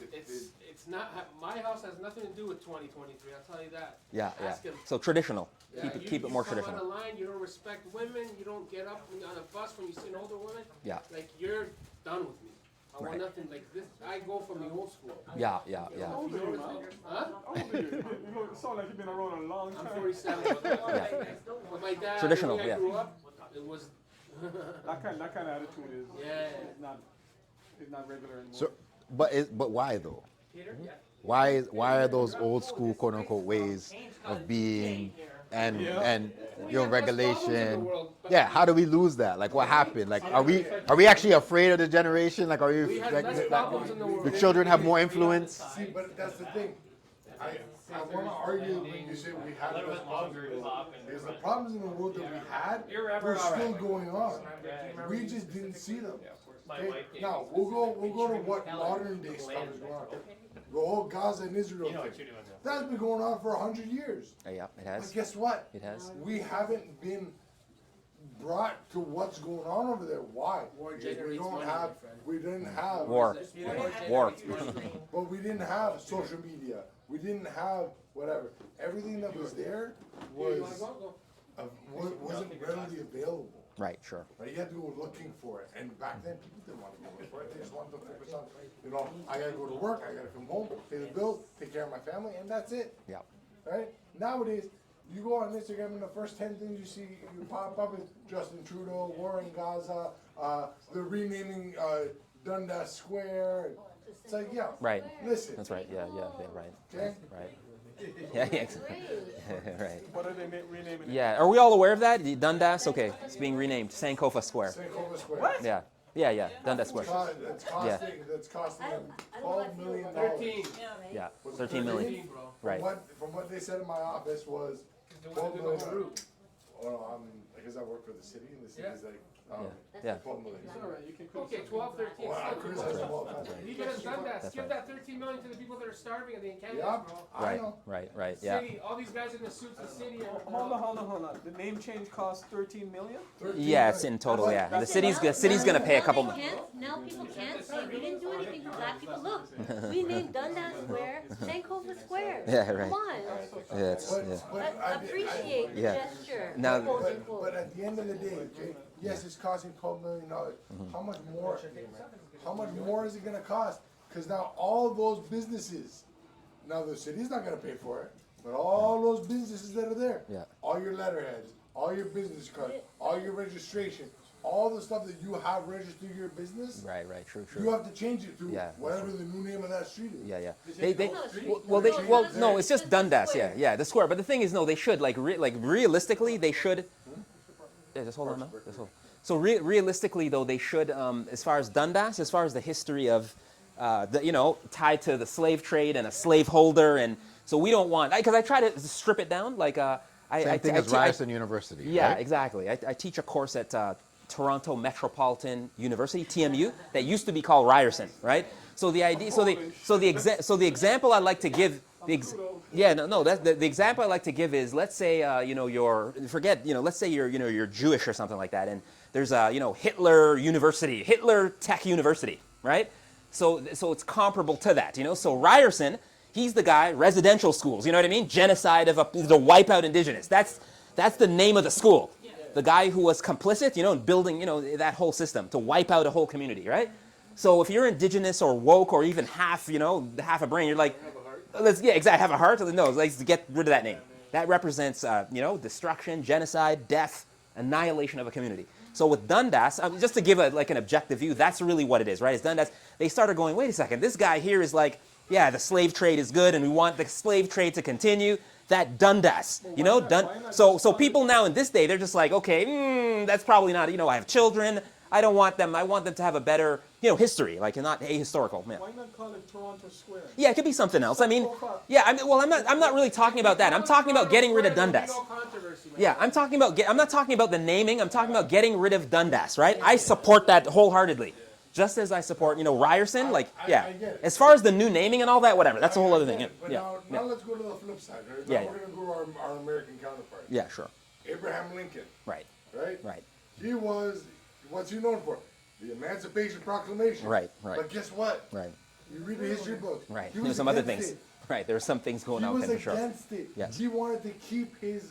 It's not. My house has nothing to do with 2023. I'll tell you that. Yeah, yeah. Ask him. So traditional. Yeah, Keep it more You traditional. come on the line. You don't respect women. You don't get up on a bus when you see an older woman. Yeah. Like you're done with me. I want Right. nothing like this. I go from the old school. Yeah, yeah, yeah. How old are you, man? Huh? How old are you? You sound like you've been around a long I'm time. 47. But my dad, Traditional, when I yeah. grew up, it was. That kind of attitude is Yeah. is not regular anymore. So, but why though? Peter? Yeah. Why are those old school quote unquote ways of being and regulation? Yeah, how do we lose that? Like what happened? Like are we actually afraid of the generation? Like are we We have like, less problems in the world. the children have more influence? See, but that's the thing. I want to argue when you say we had less problems in the world. Because the problems in the world that we had were still going on. We just didn't see them. Okay? Now we'll go to what modern day stuff is going on. The whole Gaza and Israel thing. That's been going on for 100 years. Yeah, it But has. guess what? It has. We haven't been brought to what's going on over there. Why? War Because generates money, my friend. we didn't have War. War. but we didn't have social media. We didn't have whatever. Everything that was there wasn't readily available. Right, sure. Right? You had to go looking for it. And back then, people didn't want to go look for it. They just wanted to focus on, I got to go to work, I got to come home, pay the bills, take care of my family, and that's it. Yeah. Right? Nowadays, you go on Instagram and the first 10 things you see, you pop up is Justin Trudeau, war in Gaza, they're renaming Dundas Square. It's like, yeah, Right. listen. That's right. Yeah, right. Okay? Right. Yeah, yeah. Right. What are they renaming it? Yeah. Are we all aware of that? The Dundas? Okay. It's being renamed Sankofa Square. Sankofa Square. Yeah. Yeah. Dundas Square. That's costing them $12 million. 13. Yeah. 13 million. 13, bro. Right. From what they said in my office was $12 million. Oh no, because I work for the city, and the city is like Yeah. $12 million. It's all right, you can Okay, criticize. 12, 13. Well, I criticize them all the time. Leave it as Dundas. That's Give right. that 13 million to the people that are starving and the Canada, Yep, bro. I Right. know. Right. Yeah. City, all these guys in the suits, the city. Hold on. The name change costs 13 million? 13 Yeah, it's million. in total. Yeah. The Listen, city's gonna pay a couple. Now people can't say we didn't do anything for black people. Look, we named Dundas Square Sankofa Square. Yeah, right. Come on. Yeah. It's, yeah. Appreciate the Yeah. gesture. Now- quote unquote. But at the end of the day, okay, yes, it's costing $12 million. How much more? How much more is it gonna cost? Because now all those businesses, now the city's not gonna pay for it, but all those businesses that are there, Yeah. all your letterheads, all your business cards, all your registration, all the stuff that you have registered your business, Right. True. you have to change it to Yeah, whatever the new name of that street is. Yeah. Well, No, it's just Dundas. Yeah, the square. But the thing is, no, they should like realistically, they should. Yeah, just hold on now. Just hold. So realistically, though, they should, as far as Dundas, as far as the history of, tied to the slave trade and a slaveholder, and so we don't want, because I try to strip it down, like Same thing as Ryerson University. Yeah, right? exactly. I teach a course at Toronto Metropolitan University, TMU, that used to be called Ryerson, right? So the idea, so the example I like to give, the example I like to give is, let's say, let's say you're Jewish or something like that, and there's Hitler University, Hitler Tech University, right? So it's comparable to that, So Ryerson, he's the guy, residential schools, you know what I mean? Genocide to wipe out indigenous. That's the name of the school. the guy who was complicit, you know, in building, you know, that whole system to wipe out a whole community, right? So if you're indigenous or woke or even half, you know, half a brain, you're like, yeah, exactly, have a heart. No, let's get rid of that name. That represents, you know, destruction, genocide, death, annihilation of a community. So with Dundas, just to give like an objective view, that's really what it is, right? It's Dundas. They started going, wait a second, this guy here is like, yeah, the slave trade is good, and we want the slave trade to continue. That Dundas, you know, so people now in this day, they're just like, okay, that's probably not, you know, I have children. I don't want them. I want them to have a better, you know, history, like not ahistorical. Yeah. Why not call it Toronto Square? Yeah, it could be something else. I mean, yeah. I'm not really talking about that. I'm talking about getting rid of Dundas. Yeah, I'm not talking about the naming. I'm talking about getting rid of Dundas, right? I support that wholeheartedly. Just as I support, you know, Ryerson, like, yeah. I get it. As far as the new naming and all that, whatever. That's a whole other thing. But Yeah. now let's go to the flip side, right? Yeah, Now yeah. we're going to go to our American counterpart. Yeah, sure. Abraham Lincoln, Right. right? Right. He was, what's he known for? The Emancipation Proclamation. Right, right. But guess what? Right. You read the history books. Right. He There's was some other against things. it. Right. There are some things going He on was with him for sure. against it. Yes. He wanted to keep his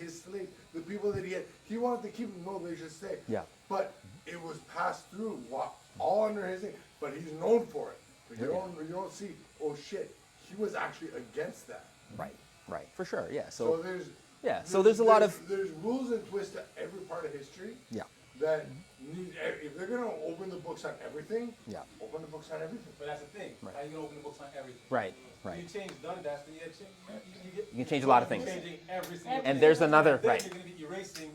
slave, the people that he had. He wanted to keep them. No, they should stay. Yeah. But it was passed through all under his name. But he's known for it. But you don't see. Oh shit! He was actually against that. Right. Right. For sure. Yeah. So there's a lot of there's rules and twists to every part of history. Yeah. That need, if they're gonna open the books on everything. Yeah. Open the books on everything. But that's the thing. Right. How you gonna open the books on everything? Right. Right. You change Dundas, then You can change a lot of things. Changing every single And there's another Then right. you're gonna be erasing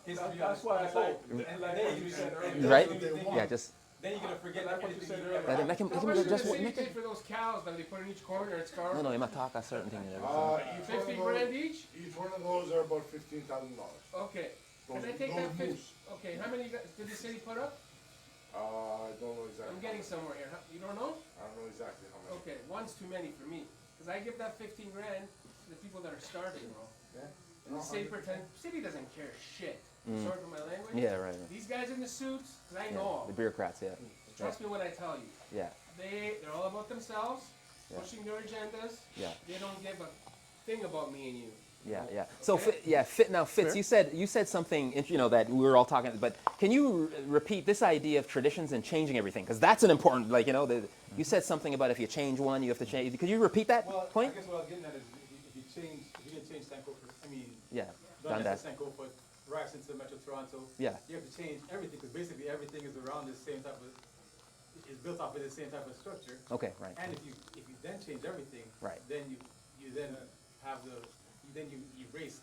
history. That's why I hope. And like you said earlier. Right. then you're gonna Yeah. Just Then you're gonna forget Like what you anything said you earlier. ever let had. him make him How much does just the city make pay it. for those cows that they put in each corner? It's car. No, you might talk a certain thing. Each one 50 of grand those, each? each one of those are about $15,000. Okay. Can I Those- take those that 50? moose. Okay, how many did the city put up? I don't know exactly. I'm getting somewhere here. You don't know? I don't know exactly how much. Okay, one's too many for me. Because I give that 15 grand to the people that are starving, bro. Yeah. And the city city doesn't care shit. Sorry for my language. Yeah. Right. Right. These guys in the suits, because I Yeah. know The them. bureaucrats. Yeah. Trust me when I tell you. Yeah. They're all about themselves, Yeah. pushing their agendas. Yeah. They don't give a thing about me and you. Yeah, yeah. So, Fitz, you said something, you know, that we were all talking. But can you repeat this idea of traditions and changing everything? Because that's an important, like, you know, you said something about if you change one, you have to change. Could you repeat that Well, point? I guess what I was getting at is if you can change Sankofa, Yeah, Dundas Dundas. to Sankofa, Ryerson to Metro Toronto. Yeah. You have to change everything because basically everything is around the same type of, is built off of the same type of structure. Okay, right. And if you then change everything, Right. then you then have you erase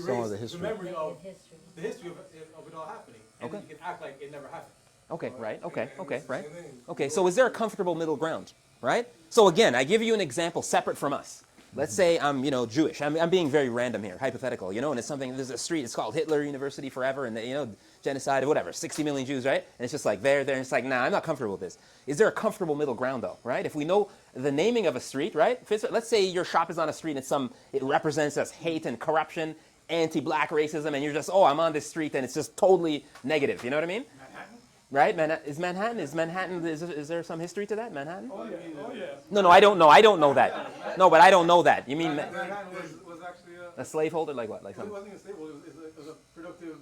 Some of the history. memory of History. the history of it all happening. And Okay. then you can act like it never happened. Okay, right. Okay, And okay, it's the right. same thing. Okay, so is there a comfortable middle ground, right? So again, I give you an example separate from us. Let's say I'm, you know, Jewish. I'm being very random here, hypothetical, you know, and it's something, there's a street, it's called Hitler University forever, and, you know, genocide, whatever, 60 million Jews, right? And it's just like there, and it's like, nah, I'm not comfortable with this. Is there a comfortable middle ground, though, right? If we know the naming of a street, right? Let's say your shop is on a street and it represents as hate and corruption, anti-black racism, and you're just, oh, I'm on this street, and it's just totally negative, you know what I mean? Right? Is there some history to that, Manhattan? Oh yeah. No, I don't know. I don't know that. No, but I don't know that. You mean Manhattan was actually a slaveholder? Like what? Like it something? wasn't a stable, it was a productive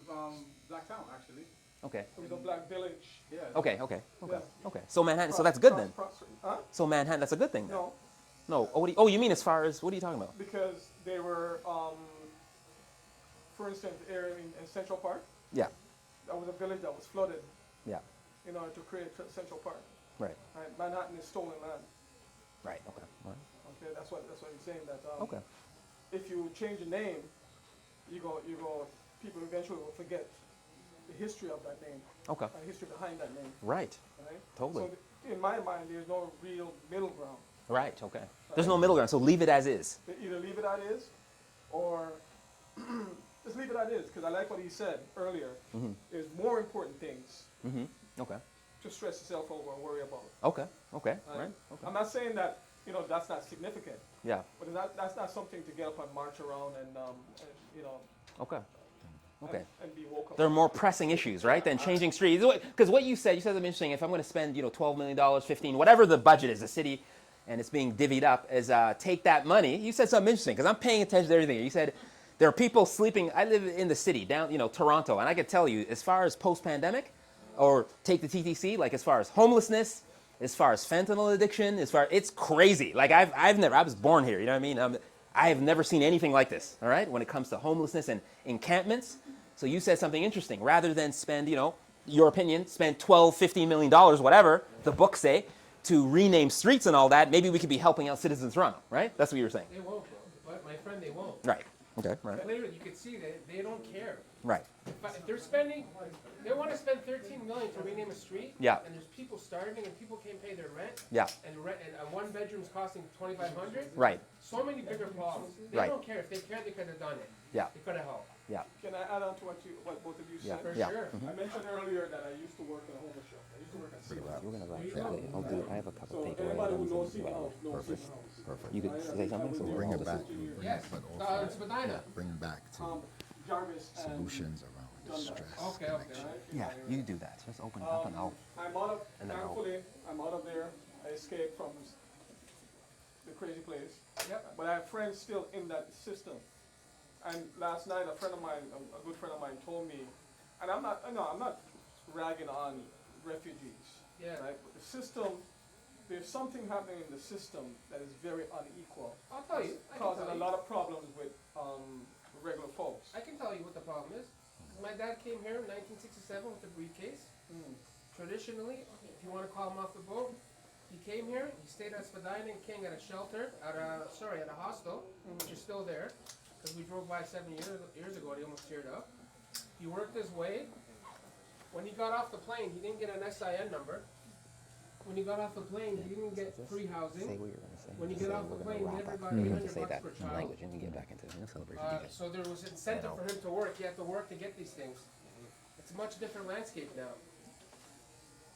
black town, actually. Okay. It was a black village. Yeah. Okay. Yeah. Okay. So Manhattan. So that's good then. Huh? So Manhattan. That's a good thing then. No, No. Oh, you mean as far as what are you talking about? because they were, for instance, area in Central Park. Yeah. That was a village that was flooded Yeah. in order to create Central Park. Right. Right? Manhattan is stolen land. Right. Okay. All right. Okay, that's what he's saying. That Okay. if you change the name, people eventually will forget the history of that name, Okay. and the history behind that name. Right. Right? Totally. So in my mind, there's no real middle ground. Right. Okay. There's no middle ground. So leave it as is. They either leave it as is, or just leave it as is. Because I like what he said earlier. Mhm. There's more important things Mhm. Okay. to stress yourself over and worry about. Okay. Okay. Right. Okay. I'm not saying that that's not significant, Yeah. but that's not something to get up and march around and Okay. Okay. and be woke up. There are more pressing issues, right, than changing streets. Because what you said something interesting. If I'm going to spend, $12 million, 15, whatever the budget is, the city, and it's being divvied up, is take that money. You said something interesting because I'm paying attention to everything. You said There are people sleeping. I live in the city, down, Toronto, and I can tell you, as far as post-pandemic, or take the TTC, like as far as homelessness, as far as fentanyl addiction, it's crazy. Like I was born here, you know what I mean? I have never seen anything like this, all right, when it comes to homelessness and encampments. So you said something interesting. Rather than spend, your opinion, spend $12, $15 million, whatever the books say, to rename streets and all that, maybe we could be helping out citizens of Toronto, right? That's what you were saying. They won't, bro. But my friend, they won't. Right. Okay, right. Literally, you can see that they don't care. Right. If they're spending, they want to spend $13 million to rename a street. Yeah. And there's people starving, and people can't pay their rent. Yeah. And a one bedroom's costing $2,500. Right. So many bigger problems. They Right. don't care. If they cared, they could have done it. Yeah. They could have helped. Yeah. Can I add on to what both of you Yeah. said? For Yeah. sure. I mentioned earlier that I used to work in a homeless shelter. I used to work at City House. We're gonna wrap. Yeah. I'll do. I have a couple So takeaways. anybody who items knows as City well. House knows Perfect. City House. Perfect. You could say something, so We'll Bring it all back. this- Yes. But also It's Medina. bring it back to Jarvis and solutions around Dundas. stress. Okay, connection. okay. Yeah, you do that. Just open it up and I'll. I'm out of, And then I'll- thankfully, I'm out of there. I escaped from the crazy place. Yep. But I have friends still in that system. And last night, a friend of mine, a good friend of mine, told me, and I'm not ragging on refugees. Yeah. Right? But the system, there's something happening in the system that is very unequal. I'll tell you. I can Causing tell a you. lot of problems with regular folks. I can tell you what the problem is. My dad came here in 1967 with a briefcase. Mm. Traditionally, if you want to call him off the boat, he came here. He stayed at Spadina and King at a shelter, at a hostel, which is still there, because we drove by 7 years ago. And he almost teared up. He worked his way. When he got off the plane, he didn't get an SIN number. When he got off the plane, he didn't get free Say housing. what you're gonna say. When you Say get off we're the gonna plane, wrap he never up. got You have to say 800 that bucks per in child. language, and we get back into celebration. details. So there was incentive for him to work. He had to work to get these things. It's a much different landscape now.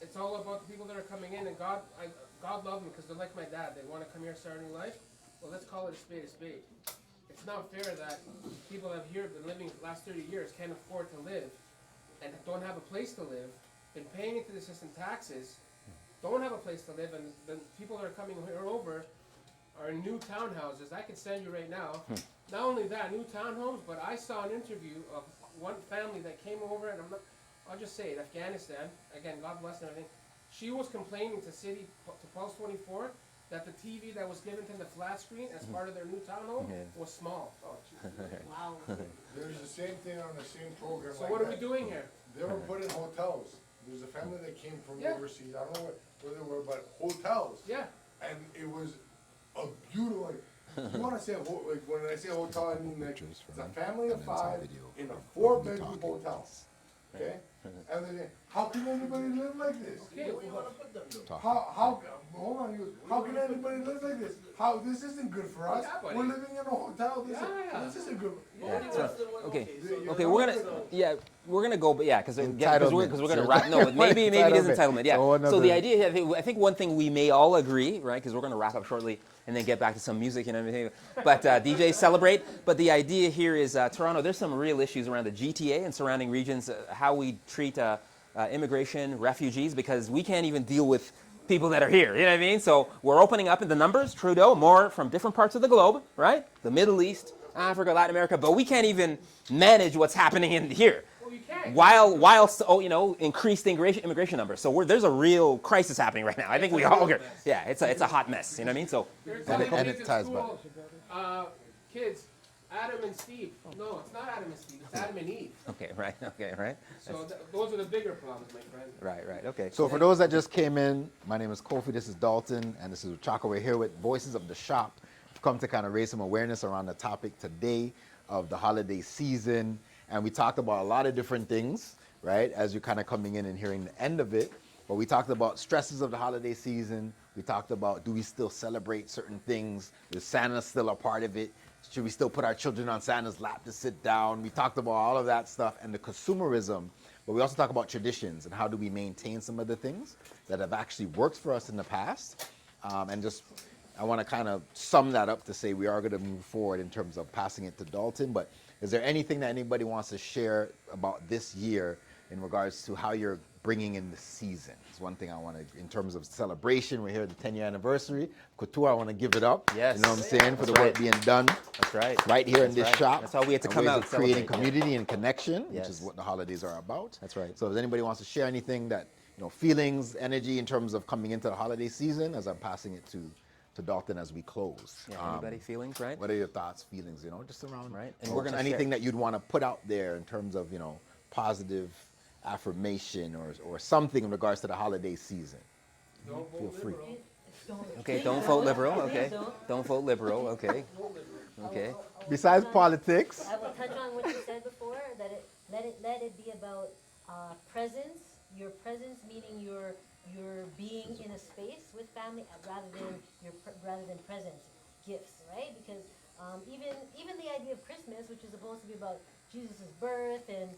It's all about the people that are coming in, and God love them because they're like my dad. They want to come here, start a new life. Well, let's call it a spade a spade. It's not fair that people have here been living the last 30 years, can't afford to live, and don't have a place to live, been paying into the system taxes, don't have a place to live, and the people that are coming here over are in new townhouses. I can send you right now. Not only that, new townhomes, but I saw an interview of one family that came over, and I'll just say it, Afghanistan, again, God bless and everything. She was complaining to to Pulse 24, that the TV that was given to them, the flat screen, as part of their new townhome, was small. Oh, Wow. There's the same thing on the same program. So like what are we that. doing here? They were put in hotels. There's a family that came from Yeah. overseas. I don't know where they were, but hotels. Yeah. And it was a beautiful. Like, you want to say like when I say hotel, I mean like Pictures it's from a family of and then some 5 video in a from 4-bedroom talking. hotel. Okay. And they say, how can anybody live like this? Okay. How hold on, how can anybody live like this? How this isn't good for us. Yeah, buddy. We're living in a hotel. Yeah. This isn't good. Okay. You Okay, know, we're gonna go, but yeah, because we're Entitlement. gonna wrap. No, maybe it is entitlement. Yeah. So So the another- idea, I think one thing we may all agree, right? Because we're gonna wrap up shortly and then get back to some music and everything. But DJ celebrate. But the idea here is Toronto. There's some real issues around the GTA and surrounding regions, how we treat immigration, refugees, because we can't even deal with people that are here. You know what I mean? So we're opening up in the numbers. Trudeau, more from different parts of the globe, right? The Middle East, Africa, Latin America, but we can't even manage what's happening in here. Well, you can't. Whilst increased immigration numbers. So there's a real crisis happening right now. I think we all agree. Yeah, it's a hot mess. You know what I mean? So They're telling and kids it in ties school, kids, Adam and Steve. No, it's not Adam and Steve. It's Adam and Eve. okay, right. So those are the bigger problems, my friend. Right. Okay. So for those that just came in, my name is Kofi, this is Dalton, and this is Chaka. We're here with Voices of the Shop. We've come to kind of raise some awareness around the topic today of the holiday season. And we talked about a lot of different things, right, as you're kind of coming in and hearing the end of it. But we talked about stresses of the holiday season. We talked about, do we still celebrate certain things? Is Santa still a part of it? Should we still put our children on Santa's lap to sit down? We talked about all of that stuff and the consumerism, but we also talk about traditions and how do we maintain some of the things that have actually worked for us in the past. I want to kind of sum that up to say we are going to move forward in terms of passing it to Dalton, but is there anything that anybody wants to share about this year in regards to how you're bringing in the season. It's one thing I want to, in terms of celebration, we're here at the 10-year anniversary. Couture, I want to give it up. Yes. You know what I'm saying? For That's the work right. being done. That's right. Right here in That's this right. shop. That's how we had to and come ways out of creating celebrate, yeah. community and connection, which Yes. is what the holidays are about. That's right. So if anybody wants to share anything that, feelings, energy in terms of coming into the holiday season, as I'm passing it to Dalton as we close. Yeah, anybody feelings, right? What are your thoughts, feelings, just around, Right. And we're gonna anything share. that you'd want to put out there in terms of, positive affirmation or something in regards to the holiday season. Don't Feel vote free. liberal. Okay, don't vote liberal. Okay, don't vote liberal. Okay, okay. Besides politics, I will touch on what you said before, that let it be about presence. Your presence, meaning your being in a space with family, rather than presents, gifts, right? Because even the idea of Christmas, which is supposed to be about Jesus' birth and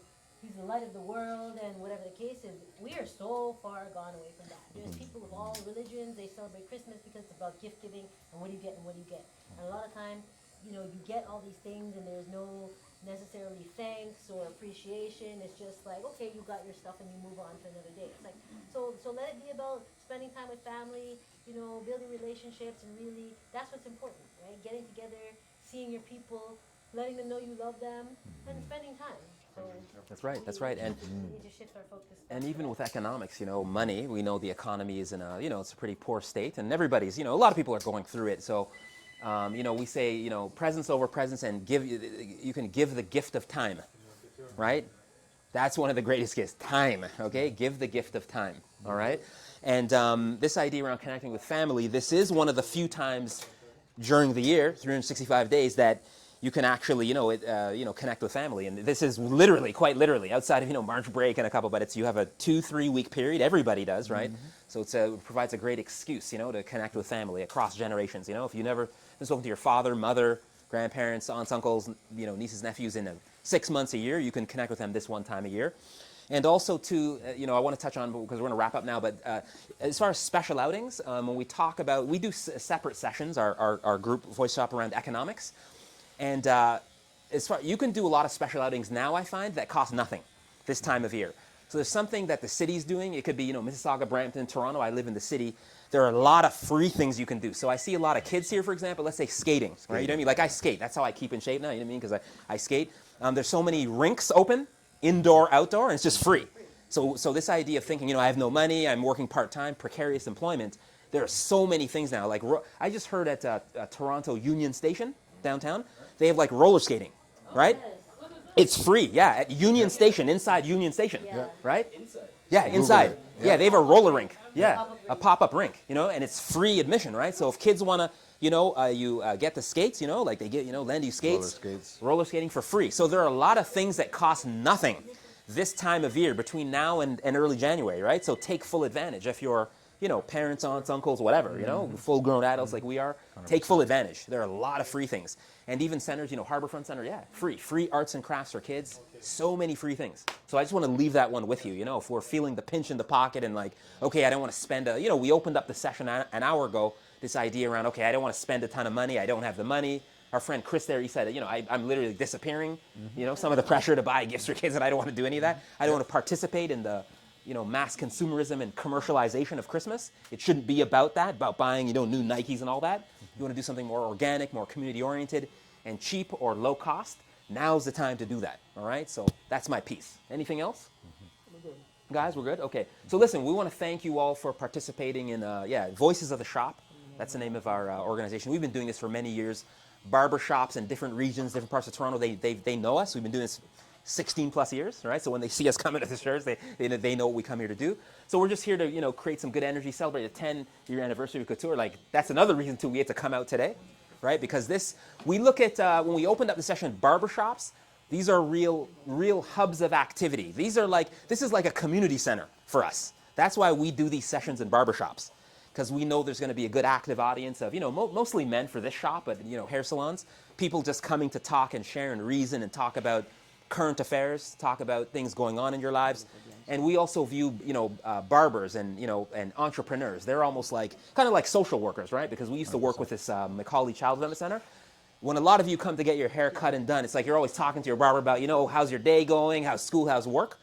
he's the light of the world and whatever the case is, we are so far gone away from that. There's people of all religions, they celebrate Christmas because it's about gift giving and what do you get and what do you get. And a lot of time, you get all these things and there's no necessarily thanks or appreciation. It's just like, okay, you got your stuff and you move on to another day. It's like, so let it be about spending time with family, building relationships, and really, that's what's important, right? Getting together, seeing your people, letting them know you love them, and spending time. So That's right. That's right. And we need to shift our focus. and even with economics, money, we know the economy is in a, it's a pretty poor state, and everybody's, a lot of people are going through it. So, we say, presence over presence, and you can give the gift of time, right? That's one of the greatest gifts, time, okay? Give the gift of time, all right? And this idea around connecting with family, this is one of the few times during the year, 365 days, that you can actually, connect with family. And this is literally, quite literally, outside of, March break and a couple, but you have a 2-3 week period. Everybody does, right? So it provides a great excuse, to connect with family across generations. If you never been spoken to your father, mother, grandparents, aunts, uncles, nieces, nephews in 6 months a year, you can connect with them this one time a year. And also, too, I want to touch on, because we're going to wrap up now, but as far as special outings, when we talk about, we do separate sessions, our group voice shop around economics. And you can do a lot of special outings now, I find, that cost nothing this time of year. So there's something that the city's doing. It could be, Mississauga, Brampton, Toronto. I live in the city. There are a lot of free things you can do. So I see a lot of kids here, for example, let's say skating. Right? You know what I mean? Like I skate. That's how I keep in shape now, you know what I mean? Because I skate. There's so many rinks open, indoor, outdoor, and it's just free. So this idea of thinking, I have no money, I'm working part-time, precarious employment, there are so many things now. Like I just heard at Toronto Union Station, downtown, they have like roller skating, right? It's free, yeah, at Union Station, inside Union Station, right? Inside. Yeah, inside. Yeah, they have a roller rink. Yeah, a pop-up rink, and it's free admission, right? So if kids want to, you get the skates, like they get, lend you skates, roller skating for free. So there are a lot of things that cost nothing this time of year between now and early January, right? So take full advantage. If you're, parents, aunts, uncles, whatever, full-grown adults like we are, take full advantage. There are a lot of free things. And even centers, Harborfront Center, yeah, free. Free arts and crafts for kids. So many free things. So I just want to leave that one with you, if we're feeling the pinch in the pocket and like, okay, I don't want to spend we opened up the session an hour ago, this idea around, okay, I don't want to spend a ton of money. I don't have the money. Our friend Chris there, he said, I'm literally disappearing, some of the pressure to buy gifts for kids, and I don't want to do any of that. I don't want to participate in the, mass consumerism and commercialization of Christmas. It shouldn't be about that, about buying, new Nikes and all that. You want to do something more organic, more community-oriented, and cheap or low cost. Now's the time to do that, all right? So that's my piece. Anything else? Guys, we're good? Okay. So listen, we want to thank you all for participating in, Voices of the Shop. That's the name of our organization. We've been doing this for many years. Barber shops in different regions, different parts of Toronto, they know us. We've been doing this 16 plus years, right? So when they see us coming to the church, they know what we come here to do. So we're just here to, create some good energy, celebrate the 10-year anniversary of Couture. Like, that's another reason, too, we had to come out today, right? Because we look at, when we opened up the session, barbershops, these are real hubs of activity. This is like a community center for us. That's why we do these sessions in barbershops, because we know there's going to be a good active audience of, mostly men for this shop, but, hair salons, people just coming to talk and share and reason and talk about current affairs, talk about things going on in your lives. And we also view, barbers and, and entrepreneurs. They're almost kind of like social workers, right? Because we used to work with this Macaulay Child Development Center. When a lot of you come to get your hair cut and done, it's like you're always talking to your barber about, how's your day going, how's school, how's work.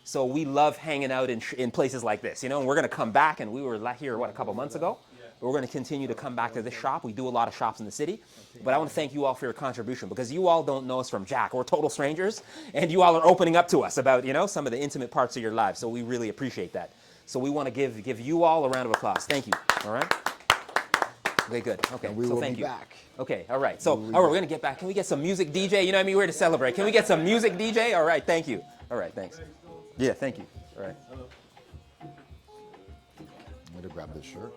So we love hanging out in places like this, and we're going to come back, and we were here, a couple months ago. We're going to continue to come back to this shop. We do a lot of shops in the city. But I want to thank you all for your contribution, because you all don't know us from Jack. We're total strangers, and you all are opening up to us about, some of the intimate parts of your lives. So we really appreciate that. So we want to give you all a round of applause. Thank you. All right? Okay, good. Okay, And we so will thank be you. back. Okay, all right. So, all right, we're going to get back. Can we get some music, DJ? You know what I mean? We're here to celebrate. Can we get some music, DJ? All right, thank you. All right, thanks. Yeah, thank you. All right. I'm going to grab this shirt.